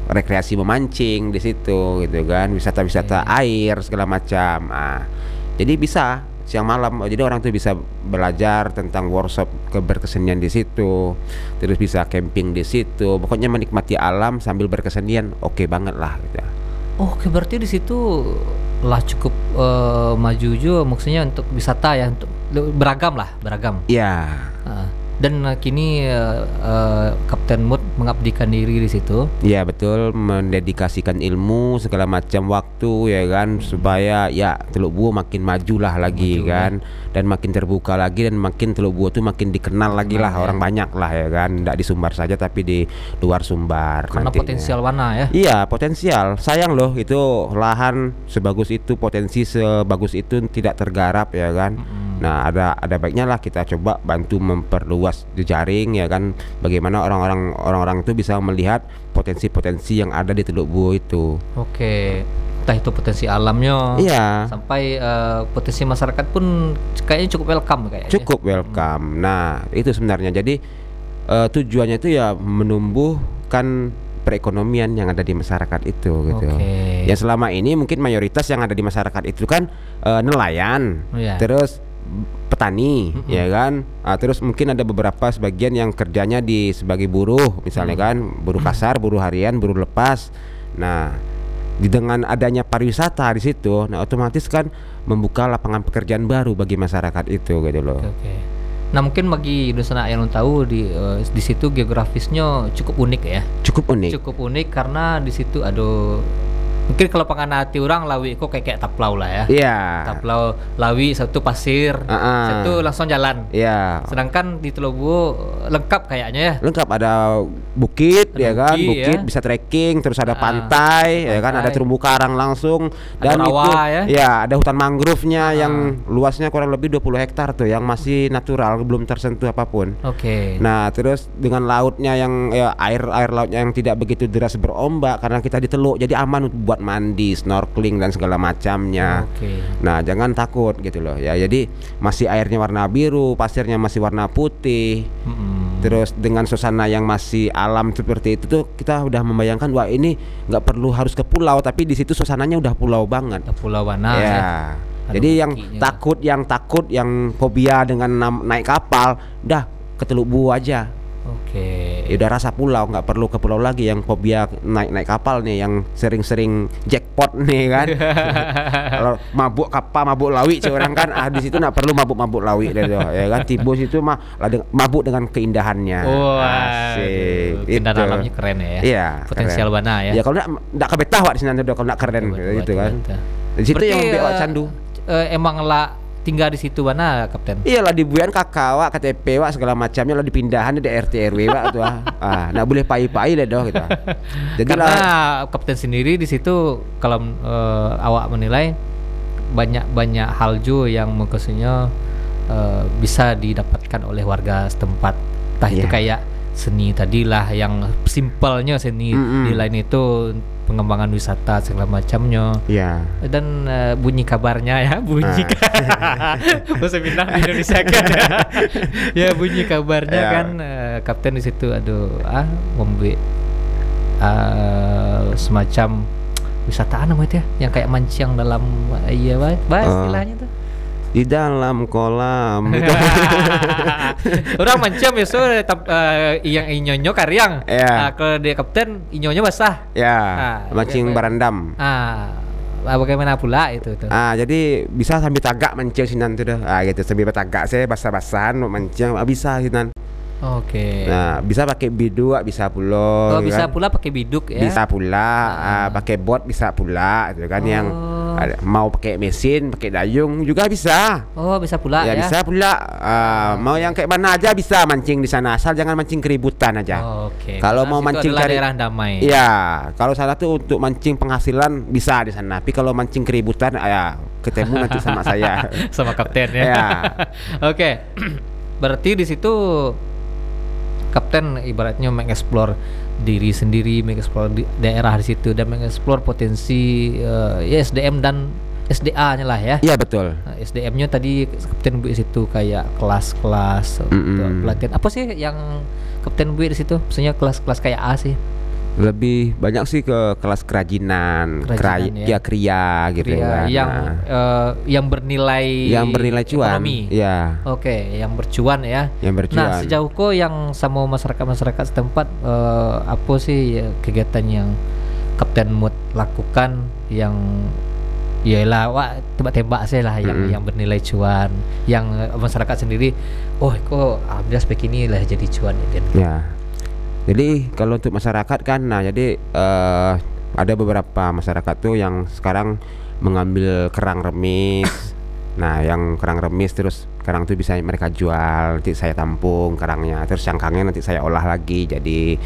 Rekreasi memancing di situ gitu kan, wisata-wisata air segala macam. Jadi bisa siang malam, jadi orang tuh bisa belajar tentang workshop berkesenian di situ, terus bisa camping di situ, pokoknya menikmati alam sambil berkesenian, oke banget lah gitu. Oke, berarti di situ lah cukup maju juga maksudnya untuk wisata ya, untuk beragam. Iya. Dan kini Kapten Mut mengabdikan diri di situ. Iya betul, mendedikasikan ilmu segala macam waktu ya kan, supaya ya Teluk Buo makin majulah lagi kan, dan makin terbuka lagi, dan makin Teluk Buo tuh makin dikenal lagi lah, orang banyak lah ya kan, tidak di Sumbar saja tapi di luar Sumbar. Karena nantinya potensial warna ya. Iya potensial, sayang loh itu lahan sebagus itu, potensi sebagus itu tidak tergarap ya kan. Nah, ada baiknya lah kita coba bantu memperluas jejaring ya kan, bagaimana orang-orang itu bisa melihat potensi-potensi yang ada di Teluk Buo itu. Oke. Entah itu potensi alamnya, iya, sampai potensi masyarakat pun kayaknya cukup welcome kayaknya. Cukup welcome. Nah, itu sebenarnya. Jadi tujuannya itu ya menumbuhkan perekonomian yang ada di masyarakat itu gitu. Ya selama ini mungkin mayoritas yang ada di masyarakat itu kan nelayan, terus petani, ya kan. Terus mungkin ada beberapa sebagian yang kerjanya sebagai buruh, misalnya kan, buruh kasar, buruh harian, buruh lepas. Nah, dengan adanya pariwisata di situ, nah otomatis kan membuka lapangan pekerjaan baru bagi masyarakat itu gitu loh. Nah, mungkin bagi Indonesia yang tahu di situ geografisnya cukup unik ya. Cukup unik karena di situ ada mungkin kalau penganati orang Lawi kok kayak taplau lah ya. Iya. Taplau Lawi satu pasir, satu langsung jalan. Iya. Sedangkan di Teluk Buo lengkap kayaknya ya. Lengkap, ada bukit ya kan, bukit bisa trekking, terus ada pantai ya kan, ada terumbu karang langsung, dan ada rawa, itu ya ada hutan mangrove-nya yang luasnya kurang lebih 20 hektar tuh yang masih natural, belum tersentuh apapun. Nah, terus dengan lautnya yang air lautnya yang tidak begitu deras berombak karena kita di teluk, jadi aman buat mandi, snorkeling dan segala macamnya. Nah, jangan takut gitu loh ya. Jadi masih airnya warna biru, pasirnya masih warna putih. Terus dengan suasana yang masih alam seperti itu tuh kita udah membayangkan, wah ini nggak perlu harus ke pulau, tapi di situ suasananya udah pulau banget. Pulau mana ya. Jadi yang takut, yang fobia dengan naik kapal, udah ke Teluk Buo aja. Ya udah rasa pulau, nggak perlu ke pulau lagi. Yang fobia naik kapal nih, yang sering-sering jackpot nih kan. Kalau mabuk kapal, mabuk lawi seorang kan, di situ nggak perlu mabuk lawi deh ya kan. Tibus itu mabuk dengan keindahannya. Asik. Keindahan alamnya keren ya. Iya. Potensial bana ya. Ya kalau nggak kebetah wak di sana tuh, kalau nggak keren gitu kan. Di situ yang biak candu. Emang lah tinggal di situ mana, Kapten? Iyalah dibuat kakak wak, KTP wak, segala macamnya lah dipindahan di RT RW wak tuh. Nggak boleh pai-pai deh doh gitu. Jadi karena Kapten sendiri di situ kalau awak menilai banyak hal jo yang maksudnya bisa didapatkan oleh warga setempat. Entah itu kayak seni tadilah yang simpelnya seni, di lain itu pengembangan wisata segala macamnya. Dan bunyi kabarnya ya, bahasa Minang di Indonesia kan. Ya bunyi kabarnya kan kapten di situ membuat semacam wisataan namanya ya, yang kayak mancing dalam istilahnya tuh. Di dalam kolam. Orang mancing biasa yang inyonyo karyang. Kalau dia kapten inyonyo basah. Mancing barandam. Bagaimana pula itu tuh? Jadi bisa sambil tagak mancing sinan tuh dah. Gitu sambil tagak saya basah-basahan mancing bisa sinan. Oke. Nah, bisa pakai biduk, bisa pula. Bisa pula pakai biduk ya. Bisa pula, pakai bot bisa pula, itu kan yang mau pakai mesin, pakai dayung juga bisa. Bisa pula ya. Bisa pula. Mau yang kayak mana aja bisa mancing di sana, asal jangan mancing keributan aja. Oke. Kalau mau mancing daerah damai. Iya, kalau sana tuh untuk mancing penghasilan bisa di sana. Tapi kalau mancing keributan, ketemu nanti sama saya. Sama kapten ya. Oke. Berarti di situ kapten ibaratnya mengeksplor diri sendiri, mengeksplor daerah di situ dan mengeksplor potensi SDM dan SDA-nya lah ya. Iya betul. SDM-nya tadi kapten buat di situ kayak kelas-kelas pelatihan. Apa sih yang kapten buat di situ? Maksudnya kelas-kelas kayak A sih. Lebih banyak sih ke kelas kerajinan kria gitu kan. Yang bernilai cuan. Ekonomi. Iya. Oke, yang bercuan ya. Nah, sejauh kok yang sama masyarakat setempat apa sih kegiatan yang Kapten Mut lakukan yang tembak-tembak saya lah yang bernilai cuan, yang masyarakat sendiri kok alhamdulillah spek ini lah jadi cuan ya. Jadi kalau untuk masyarakat kan, jadi ada beberapa masyarakat tuh yang sekarang mengambil kerang remis. Nah, yang kerang remis terus kerang tuh bisa mereka jual, nanti saya tampung kerangnya, terus cangkangnya nanti saya olah lagi jadi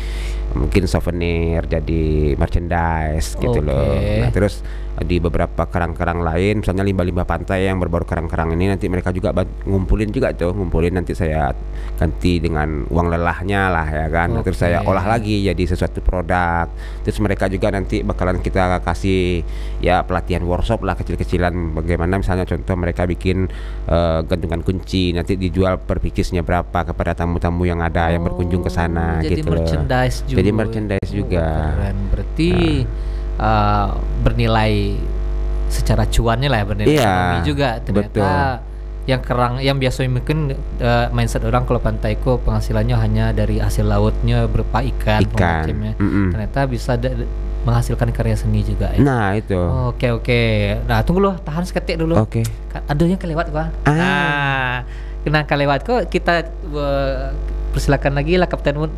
mungkin souvenir, jadi merchandise gitu loh. Nah, terus di beberapa kerang-kerang lain, misalnya limbah-limbah pantai yang berbau kerang-kerang ini nanti mereka juga ngumpulin nanti saya ganti dengan uang lelahnya lah ya kan. Terus saya olah lagi jadi sesuatu produk. Terus mereka juga nanti bakalan kita kasih pelatihan workshop lah kecil-kecilan, bagaimana misalnya contoh mereka bikin gantungan kunci, nanti dijual per piecesnya berapa kepada tamu-tamu yang ada yang berkunjung ke sana jadi gitu loh. Jadi merchandise juga. Keren. Berarti bernilai secara cuannya lah ya, bernilai ekonomi juga ternyata. Betul. Yang kerang yang biasa mungkin mindset orang kalau pantai kok penghasilannya hanya dari hasil lautnya berupa ikan. Ternyata bisa menghasilkan karya seni juga ya. Nah itu. Oke. Nah tunggu loh, tahan seketik dulu. Oke. Ada yang kelewat gua. Kena kelewat kok, kita persilakan lagi lah Kapten Mut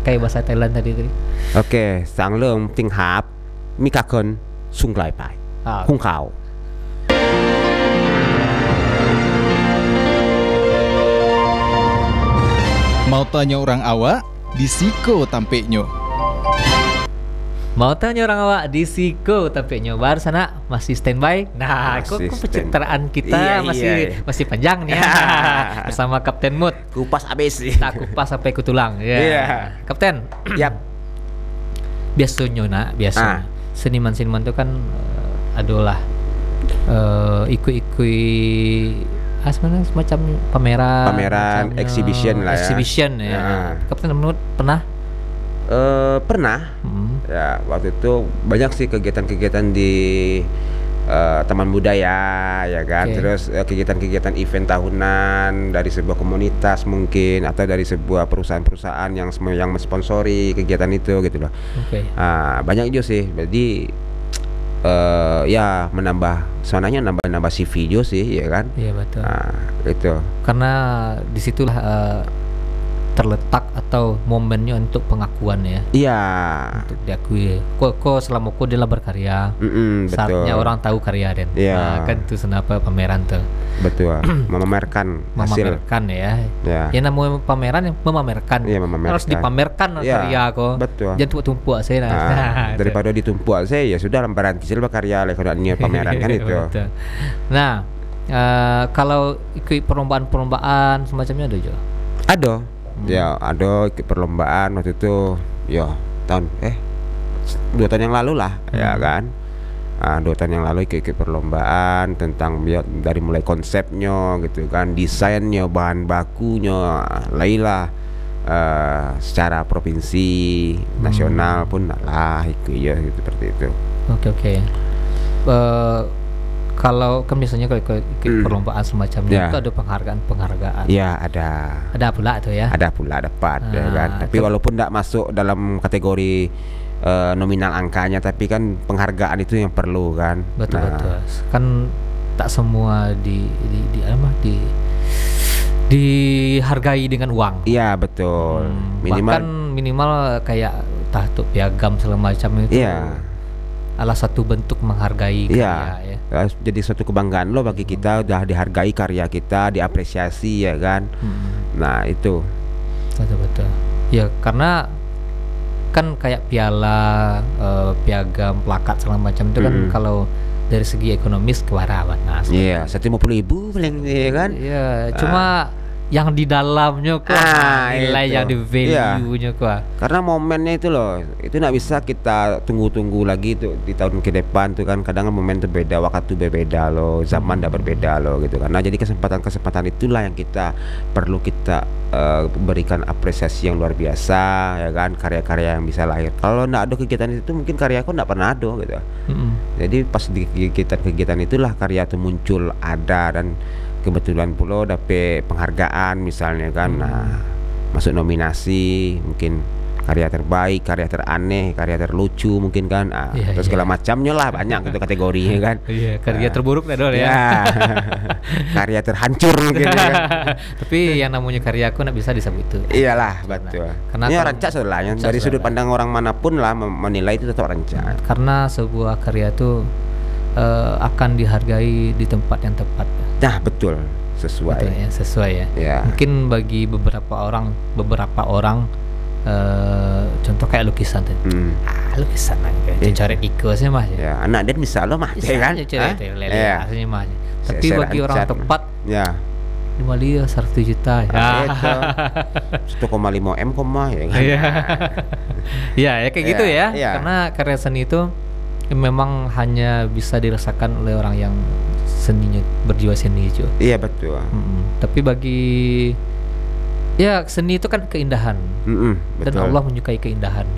kayak bahasa Thailand tadi. Oke, sang lem ting hap mikakon sung lai pai. Hung kau. Mau tanya orang awak, disiko tampeknya. Mau tanya orang awak di Siko tapi nyobar sana masih standby. Nah, kok pencitraan kita masih panjang nih ya. Bersama Kapten Mut. Kupas habis. Tak kupas sampai ke tulang. Kapten. Biasanya seniman-seniman itu kan adalah ikut semacam pameran exhibition lah ya. Exhibition ya. Kapten Mut pernah? Pernah. Ya, waktu itu banyak sih kegiatan-kegiatan di taman budaya ya kan. Terus kegiatan-kegiatan event tahunan dari sebuah komunitas mungkin, atau dari sebuah perusahaan-perusahaan yang mensponsori kegiatan itu gitu loh. Banyak juga sih. Jadi menambah soalnya nambah CV juga sih ya kan. Iya betul. Itu karena disitulah terletak atau momennya untuk pengakuan ya. Iya. Untuk diakui. Kok selama kok dia berkarya. Saatnya betul. Orang tahu karya dan. Iya. Kan itu kenapa pameran tuh. Betul. Memamerkan hasil. Memamerkan ya. Ya namanya pameran yang memamerkan. Iya, memamerkan. Harus dipamerkan karya kok. Betul. Jangan tumpuk saya. Daripada ditumpuk saya ya sudah lembaran kecil berkarya kalau ini pameran kan itu. Betul. Nah, Kalau ikut perlombaan semacamnya ada juga. Ada. Ya, ada ikut perlombaan waktu itu ya tahun 2 tahun yang lalu lah ya kan. 2 tahun yang lalu ikut perlombaan tentang dari mulai konsepnya gitu kan, desainnya, bahan bakunya, lailah secara provinsi, nasional pun lah ikut ya gitu, seperti itu. Oke. Kalau kan biasanya kalau ikut perlombaan semacamnya itu ada penghargaan. Ya ada. Ada pula tuh ya. Ada pula dapat ya kan. Tapi walaupun tidak masuk dalam kategori nominal angkanya, tapi kan penghargaan itu yang perlu kan. Betul. Kan tak semua dihargai dengan uang. Iya betul. Minimal kayak tahtuk piagam segala macam itu. Iya. Adalah satu bentuk menghargai karya ya. Jadi suatu kebanggaan lo bagi kita, udah dihargai karya kita, diapresiasi ya kan. Nah itu betul. Ya karena kan kayak piala, piagam, plakat segala macam itu kan kalau dari segi ekonomis kewarawan. Iya, 150.000 paling ya kan. Iya, cuma yang di dalamnya kok nilai yang di value-nya kok. Karena momennya itu loh, itu nggak bisa kita tunggu lagi tuh di tahun ke depan tuh kan. Kadang momen itu beda, waktu berbeda loh, zaman udah berbeda loh gitu kan. Nah jadi kesempatan itulah yang perlu kita berikan apresiasi yang luar biasa ya kan, karya-karya yang bisa lahir. Kalau nggak ada kegiatan itu mungkin karya aku nggak pernah ada gitu. Jadi pas di kegiatan itulah karya itu muncul, ada, dan kebetulan pula dapet penghargaan misalnya kan. Nah masuk nominasi, mungkin karya terbaik, karya teraneh, karya terlucu mungkin kan, terus segala macamnya lah, banyak gitu kategorinya kan. Karya terburuk dah dong ya. Karya terhancur mungkin kan. Tapi yang namanya karya aku nggak bisa disebut itu. Iyalah betul. Karena ini rancak soalnya dari sudut pandang orang manapun lah menilai itu tetap rancak. Karena sebuah karya itu akan dihargai di tempat yang tepat. Nah betul, sesuai ya. Mungkin bagi beberapa orang contoh kayak lukisan tadi. Lukisan aja coret iko sih mah ya. Anak dia bisa lo mah kan. Aslinya mah. Tapi bagi orang tepat ya 5 dia 100 juta ya. 1,5 M ya kan. Ya kayak gitu ya. Karena karya seni itu memang hanya bisa dirasakan oleh orang yang seninya, berjiwa seni juga. Iya betul. Tapi bagi seni itu kan keindahan. Dan Allah menyukai keindahan.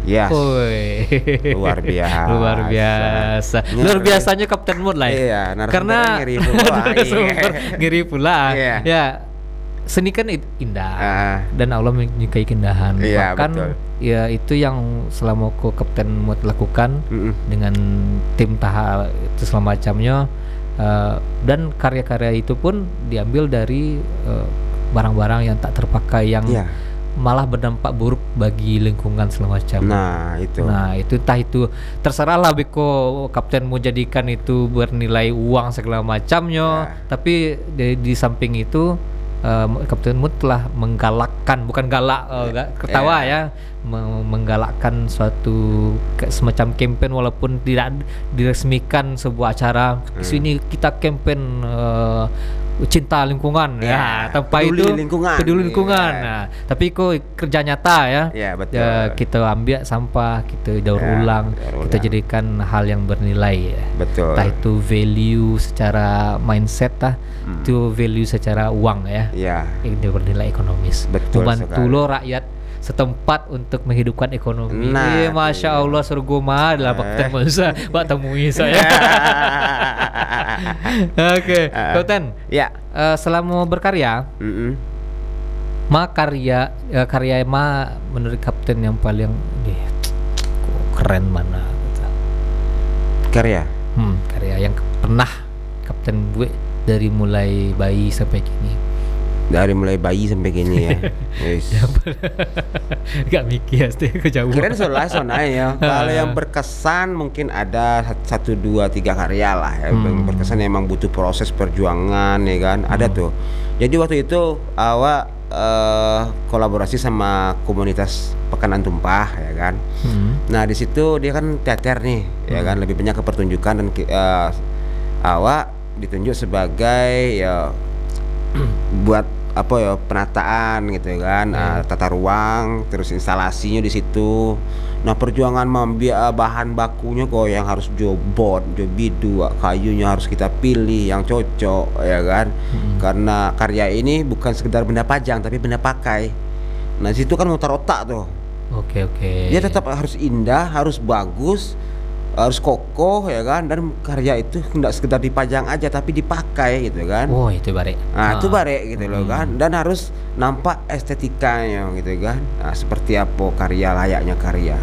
Luar biasa. Luar biasanya Kapten Mood lah. Karena ngiri pula. Ya seni kan indah dan Allah menyukai keindahan. Bahkan ya itu yang selama Kapten Mood lakukan dengan tim tahap itu semacamnya. Dan karya-karya itu pun diambil dari barang-barang yang tak terpakai, yang malah berdampak buruk bagi lingkungan segala macam. Nah itu entah itu terserahlah beko Kapten mau jadikan itu bernilai uang segala macamnya. Tapi di samping itu Kapten Mood telah menggalakkan, bukan galak ketawa ya, menggalakkan suatu semacam campaign walaupun tidak diresmikan sebuah acara. Sini kita campaign cinta lingkungan tanpa peduli lingkungan. Nah, tapi kerja nyata ya. Betul. Kita ambil sampah, kita daur ulang, kita jadikan hal yang bernilai ya. Betul. Entah itu value secara mindset itu value secara uang ya. Itu bernilai ekonomis. Membantu lo rakyat setempat untuk menghidupkan ekonomi. Masya Allah, surga mah adalah Kapten Musa buat temui saya. Oke, Kapten. Selama berkarya, karya menurut Kapten yang paling keren mana? Karya yang pernah Kapten buat dari mulai bayi sampai kini. Dari mulai bayi sampai kini ya. Gak mikir pasti kejauhan. Keren soalnya ya. Kalau yang berkesan mungkin ada 1, 2, 3 karya lah ya. Berkesan emang butuh proses perjuangan ya kan. Ada tuh. Jadi waktu itu awak kolaborasi sama komunitas Pekanan Tumpah ya kan. Nah di situ dia kan teater nih ya kan, lebih banyak ke pertunjukan, dan awak ditunjuk sebagai ya buat apa ya penataan gitu kan, tata ruang, terus instalasinya di situ. Nah perjuangan bahan bakunya kok yang harus jobot, jobidu, kayunya harus kita pilih yang cocok ya kan, karena karya ini bukan sekedar benda pajang tapi benda pakai. Nah situ kan mutar otak tuh. Oke. Dia tetap harus indah, harus bagus, harus kokoh ya kan, dan karya itu tidak sekedar dipajang aja tapi dipakai gitu kan. Oh itu barek. Nah itu barek gitu loh kan, dan harus nampak estetikanya gitu kan. Nah seperti apa karya layaknya karya.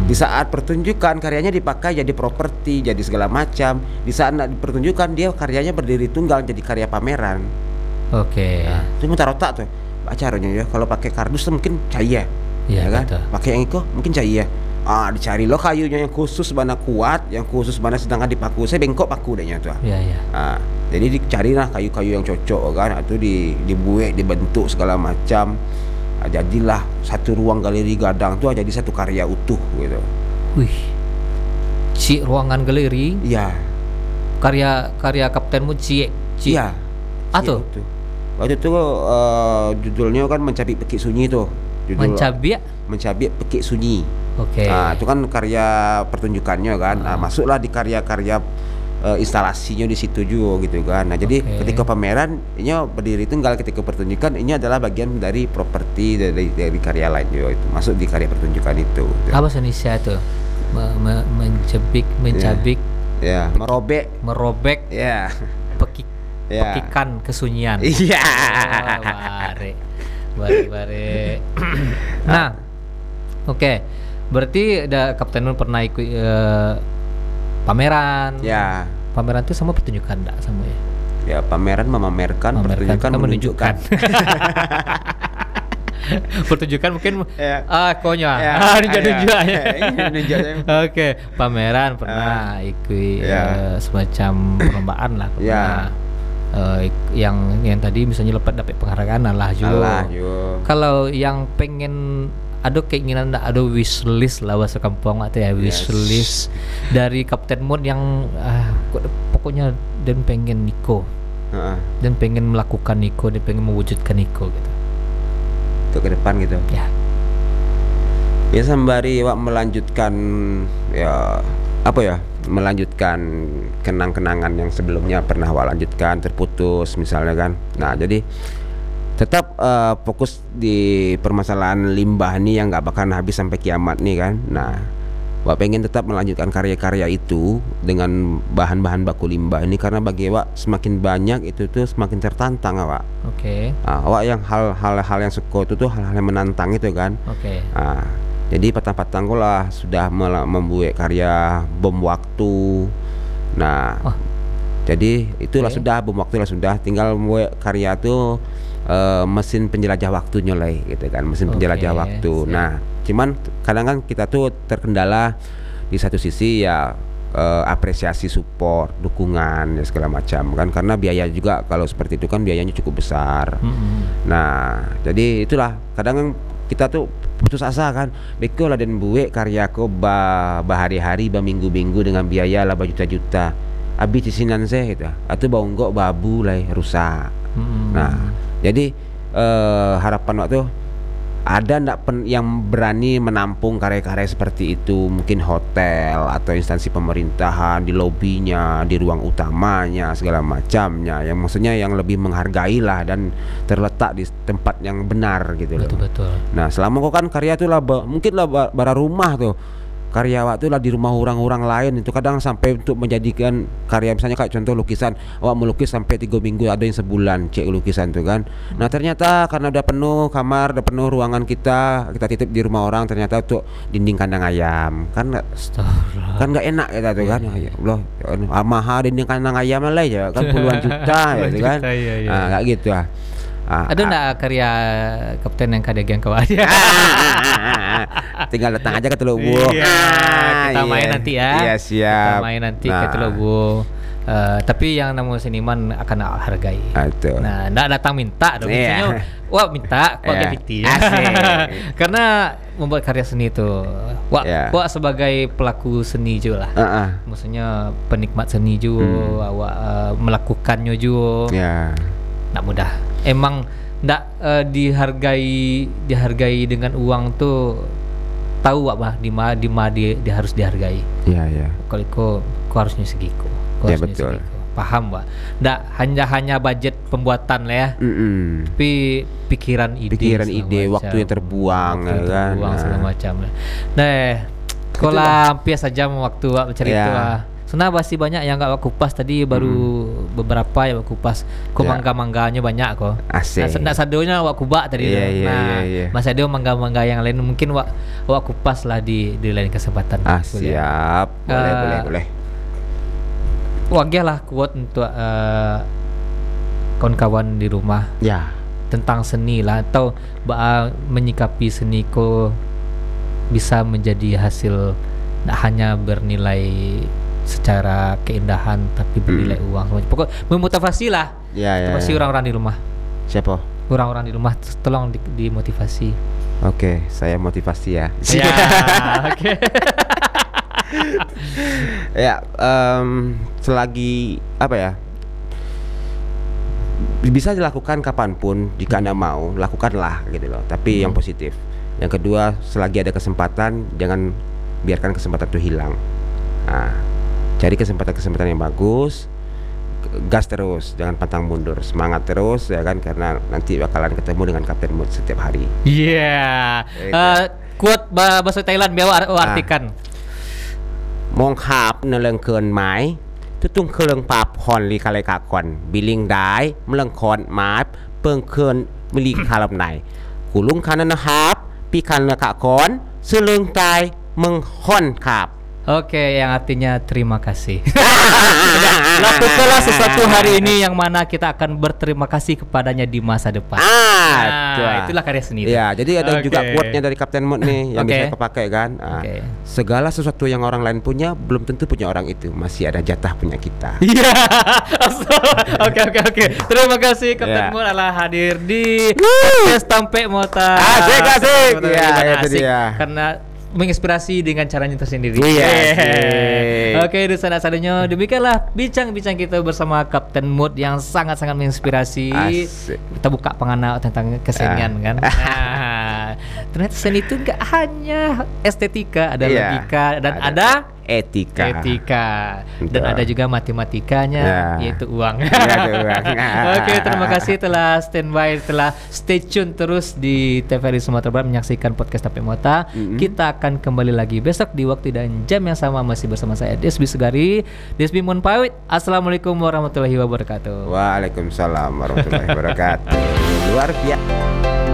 Di saat pertunjukan karyanya dipakai jadi properti, jadi segala macam. Di saat pertunjukan dia karyanya berdiri tunggal jadi karya pameran. Oke. Nah, itu mutar otak tuh acaranya ya. Kalau pakai kardus tuh mungkin cahaya, ya kan? betul. Pakai yang itu mungkin cahaya. Dicari lo kayunya yang khusus mana kuat, yang khusus mana sedangkan dipaku. Saya bengkok paku dehnya tuh. Iya. Jadi dicarilah kayu-kayu yang cocok kan, itu dibuat, dibentuk segala macam. Jadilah satu ruang galeri gadang tuh jadi satu karya utuh gitu. Wih. Ruangan galeri. Iya. Karya kaptenmu Cie. Iya. Atau waktu itu judulnya kan Mencabik Pekik Sunyi tuh. Mencabik Pekik Sunyi. Oke. Nah, itu kan karya pertunjukannya kan. Nah, masuklah di karya-karya instalasinya di situ juga gitu kan. Nah, jadi ketika pameran ini berdiri tunggal, ketika pertunjukan ini adalah bagian dari properti dari karya lain juga itu. Masuk di karya pertunjukan itu. Apa bahasa Indonesia tuh? Mencabik. Ya, merobek. Ya. Pekikan kesunyian. Iya. Bare. Nah, oke. Berarti Kapten Nun pernah ikut pameran. Ya. Pameran itu sama pertunjukan enggak sama ya? Ya, pameran memamerkan, pertunjukan menunjukkan. Pertunjukan mungkin konyol. Oke, pameran pernah ikut semacam perlombaan lah pernah. Yang tadi misalnya dapat penghargaan lah juga. Kalau yang pengen ada keinginan ada wishlist lah bahasa kampung atau ya wishlist dari Kapten Moon yang pokoknya dan pengen Niko dan pengen melakukan Niko, dan pengen mewujudkan Niko gitu untuk ke depan gitu ya sembari melanjutkan melanjutkan kenang-kenangan yang sebelumnya pernah lanjutkan terputus misalnya kan. Nah jadi tetap fokus di permasalahan limbah ini yang nggak bakalan habis sampai kiamat nih kan. Nah, Wak pengen tetap melanjutkan karya-karya itu dengan bahan-bahan baku limbah ini karena bagi Wak semakin banyak itu tuh semakin tertantang Wak. Oke. Wak yang hal-hal yang suka itu tuh hal-hal yang menantang itu kan. Oke. Jadi patang-patang gue lah sudah membuat karya bom waktu. Nah, jadi itulah sudah bom waktu lah sudah, tinggal membuat karya tuh mesin penjelajah waktunya lah gitu kan, mesin penjelajah waktu. Siap. Nah, cuman kadang kan kita tuh terkendala di satu sisi ya apresiasi, support, dukungan ya segala macam kan, karena biaya juga kalau seperti itu kan biayanya cukup besar. Nah, jadi itulah kadang kita tuh putus asa kan, beko lah dan buat karyaku bahari-hari, minggu-minggu dengan biaya lah juta-juta. Habis cicinan saya gitu, atau bonggok babu lah rusak. Nah, jadi harapan waktu ada ndak yang berani menampung karya-karya seperti itu, mungkin hotel atau instansi pemerintahan di lobinya, di ruang utamanya segala macamnya, yang maksudnya yang lebih menghargai lah dan terletak di tempat yang benar gitu loh. Betul. Nah selama kau kan karya itu lah mungkin lah bara rumah tuh, karya awak tuh lah di rumah orang-orang lain itu kadang sampai untuk menjadikan karya, misalnya kayak contoh lukisan, awak melukis sampai 3 minggu, ada yang sebulan cek lukisan tuh kan. Nah ternyata karena udah penuh kamar, udah penuh ruangan kita titip di rumah orang, ternyata tuh dinding kandang ayam kan nggak enak ya tuh kan. Ya Allah, mahal dinding kandang ayam lah ya kan, puluhan juta ya gitu kan. Nah kayak gitu lah. Ada nggak karya Kapten yang kadang kau ada? Tinggal datang aja ke Teluk Buo. Kita main nanti ya. Iya siap. Kita main nanti ke Teluk Buo. Tapi yang namanya seniman akan hargai. Betul. Nah, nggak datang minta dong. Iya. Misalnya, wah minta, kok Iya. yeah. Asik. Karena membuat karya seni itu, wah, Iya. wah sebagai pelaku seni juga lah. Maksudnya penikmat seni juga, awak melakukannya juga. Ya. Nggak mudah. Emang nggak dihargai dengan uang tuh, tahu wak bah di mana dia harus dihargai. Iya, ya. Kalau kau harusnya segiku. Ya, betul. Paham Pak? Nggak hanya budget pembuatan lah ya, tapi pikiran Pikiran ide, waktu yang terbuang, ya kan? segala macam. Nah, kau lampias saja waktu Wak bercerita. Ya. Sebenarnya masih banyak yang nggak Wak kupas tadi, baru beberapa yang Wak kupas. Kok Ya. mangga-mangganya banyak kok. Asik. Nah, sadonya Wak kubak tadi. Iya, tuh. iya, Nah, iya. masih ada mangga-mangga yang lain mungkin Wak kupas lah di lain kesempatan. Siap. Boleh. Wagih lah quote untuk kawan-kawan di rumah Ya. tentang seni lah, atau menyikapi seni kok bisa menjadi hasil tak hanya bernilai secara keindahan tapi bernilai uang. Pokok memotivasi lah. Ya. Motivasi orang-orang di rumah. Siapa? Orang-orang di rumah tolong dimotivasi. Oke, saya motivasi ya. Ya, oke. Ya, selagi apa ya, bisa dilakukan kapanpun. Jika Anda mau, lakukanlah gitu loh. Tapi yang positif. Yang kedua, selagi ada kesempatan, jangan biarkan kesempatan itu hilang. Nah, cari kesempatan-kesempatan yang bagus, gas terus, jangan pantang mundur, semangat terus ya kan, karena nanti bakalan ketemu dengan Kapten Mood setiap hari. Iya. Quote bahasa Thailand biar artikan. มองหาบในเรื่องเกินหมายตุ้งเครื่องปาพรลีคาเลกากอนบิลิงได้เมืองคอนหมายเปิงเคินมิลีคาลำไหนกูลุงคานันนะครับปีคันละกากอนเสื่อเรื่องตายเมืองฮอนครับ Oke, yang artinya terima kasih. Lakukanlah sesuatu hari ini yang mana kita akan berterima kasih kepadanya di masa depan. Itulah karya seni. Ya, jadi ada juga quote-nya dari Kapten Mood nih yang bisa kepakai kan. Segala sesuatu yang orang lain punya belum tentu punya orang itu, masih ada jatah punya kita. Iya. Oke. Terima kasih Kapten Mood telah hadir di podcast Tampe Mota. Asik. Ya, itu dia. Karena menginspirasi dengan caranya tersendiri. Oke, dosa sadanya demikianlah bincang-bincang kita bersama Kapten Mood yang sangat-sangat menginspirasi. Asik. Kita buka pengenal tentang kesenian kan. Ternyata seni itu nggak hanya estetika, ada logika dan ada etika. Dan ada juga matematikanya, yaitu uang. Oke, terima kasih telah standby, telah stay tune terus di TVRI Sumatera Barat menyaksikan podcast Tampe Mota. Kita akan kembali lagi besok di waktu dan jam yang sama, masih bersama saya Desbi Sugari. Desbi mohon pamit. Assalamualaikum warahmatullahi wabarakatuh. Waalaikumsalam warahmatullahi wabarakatuh. Luar biasa.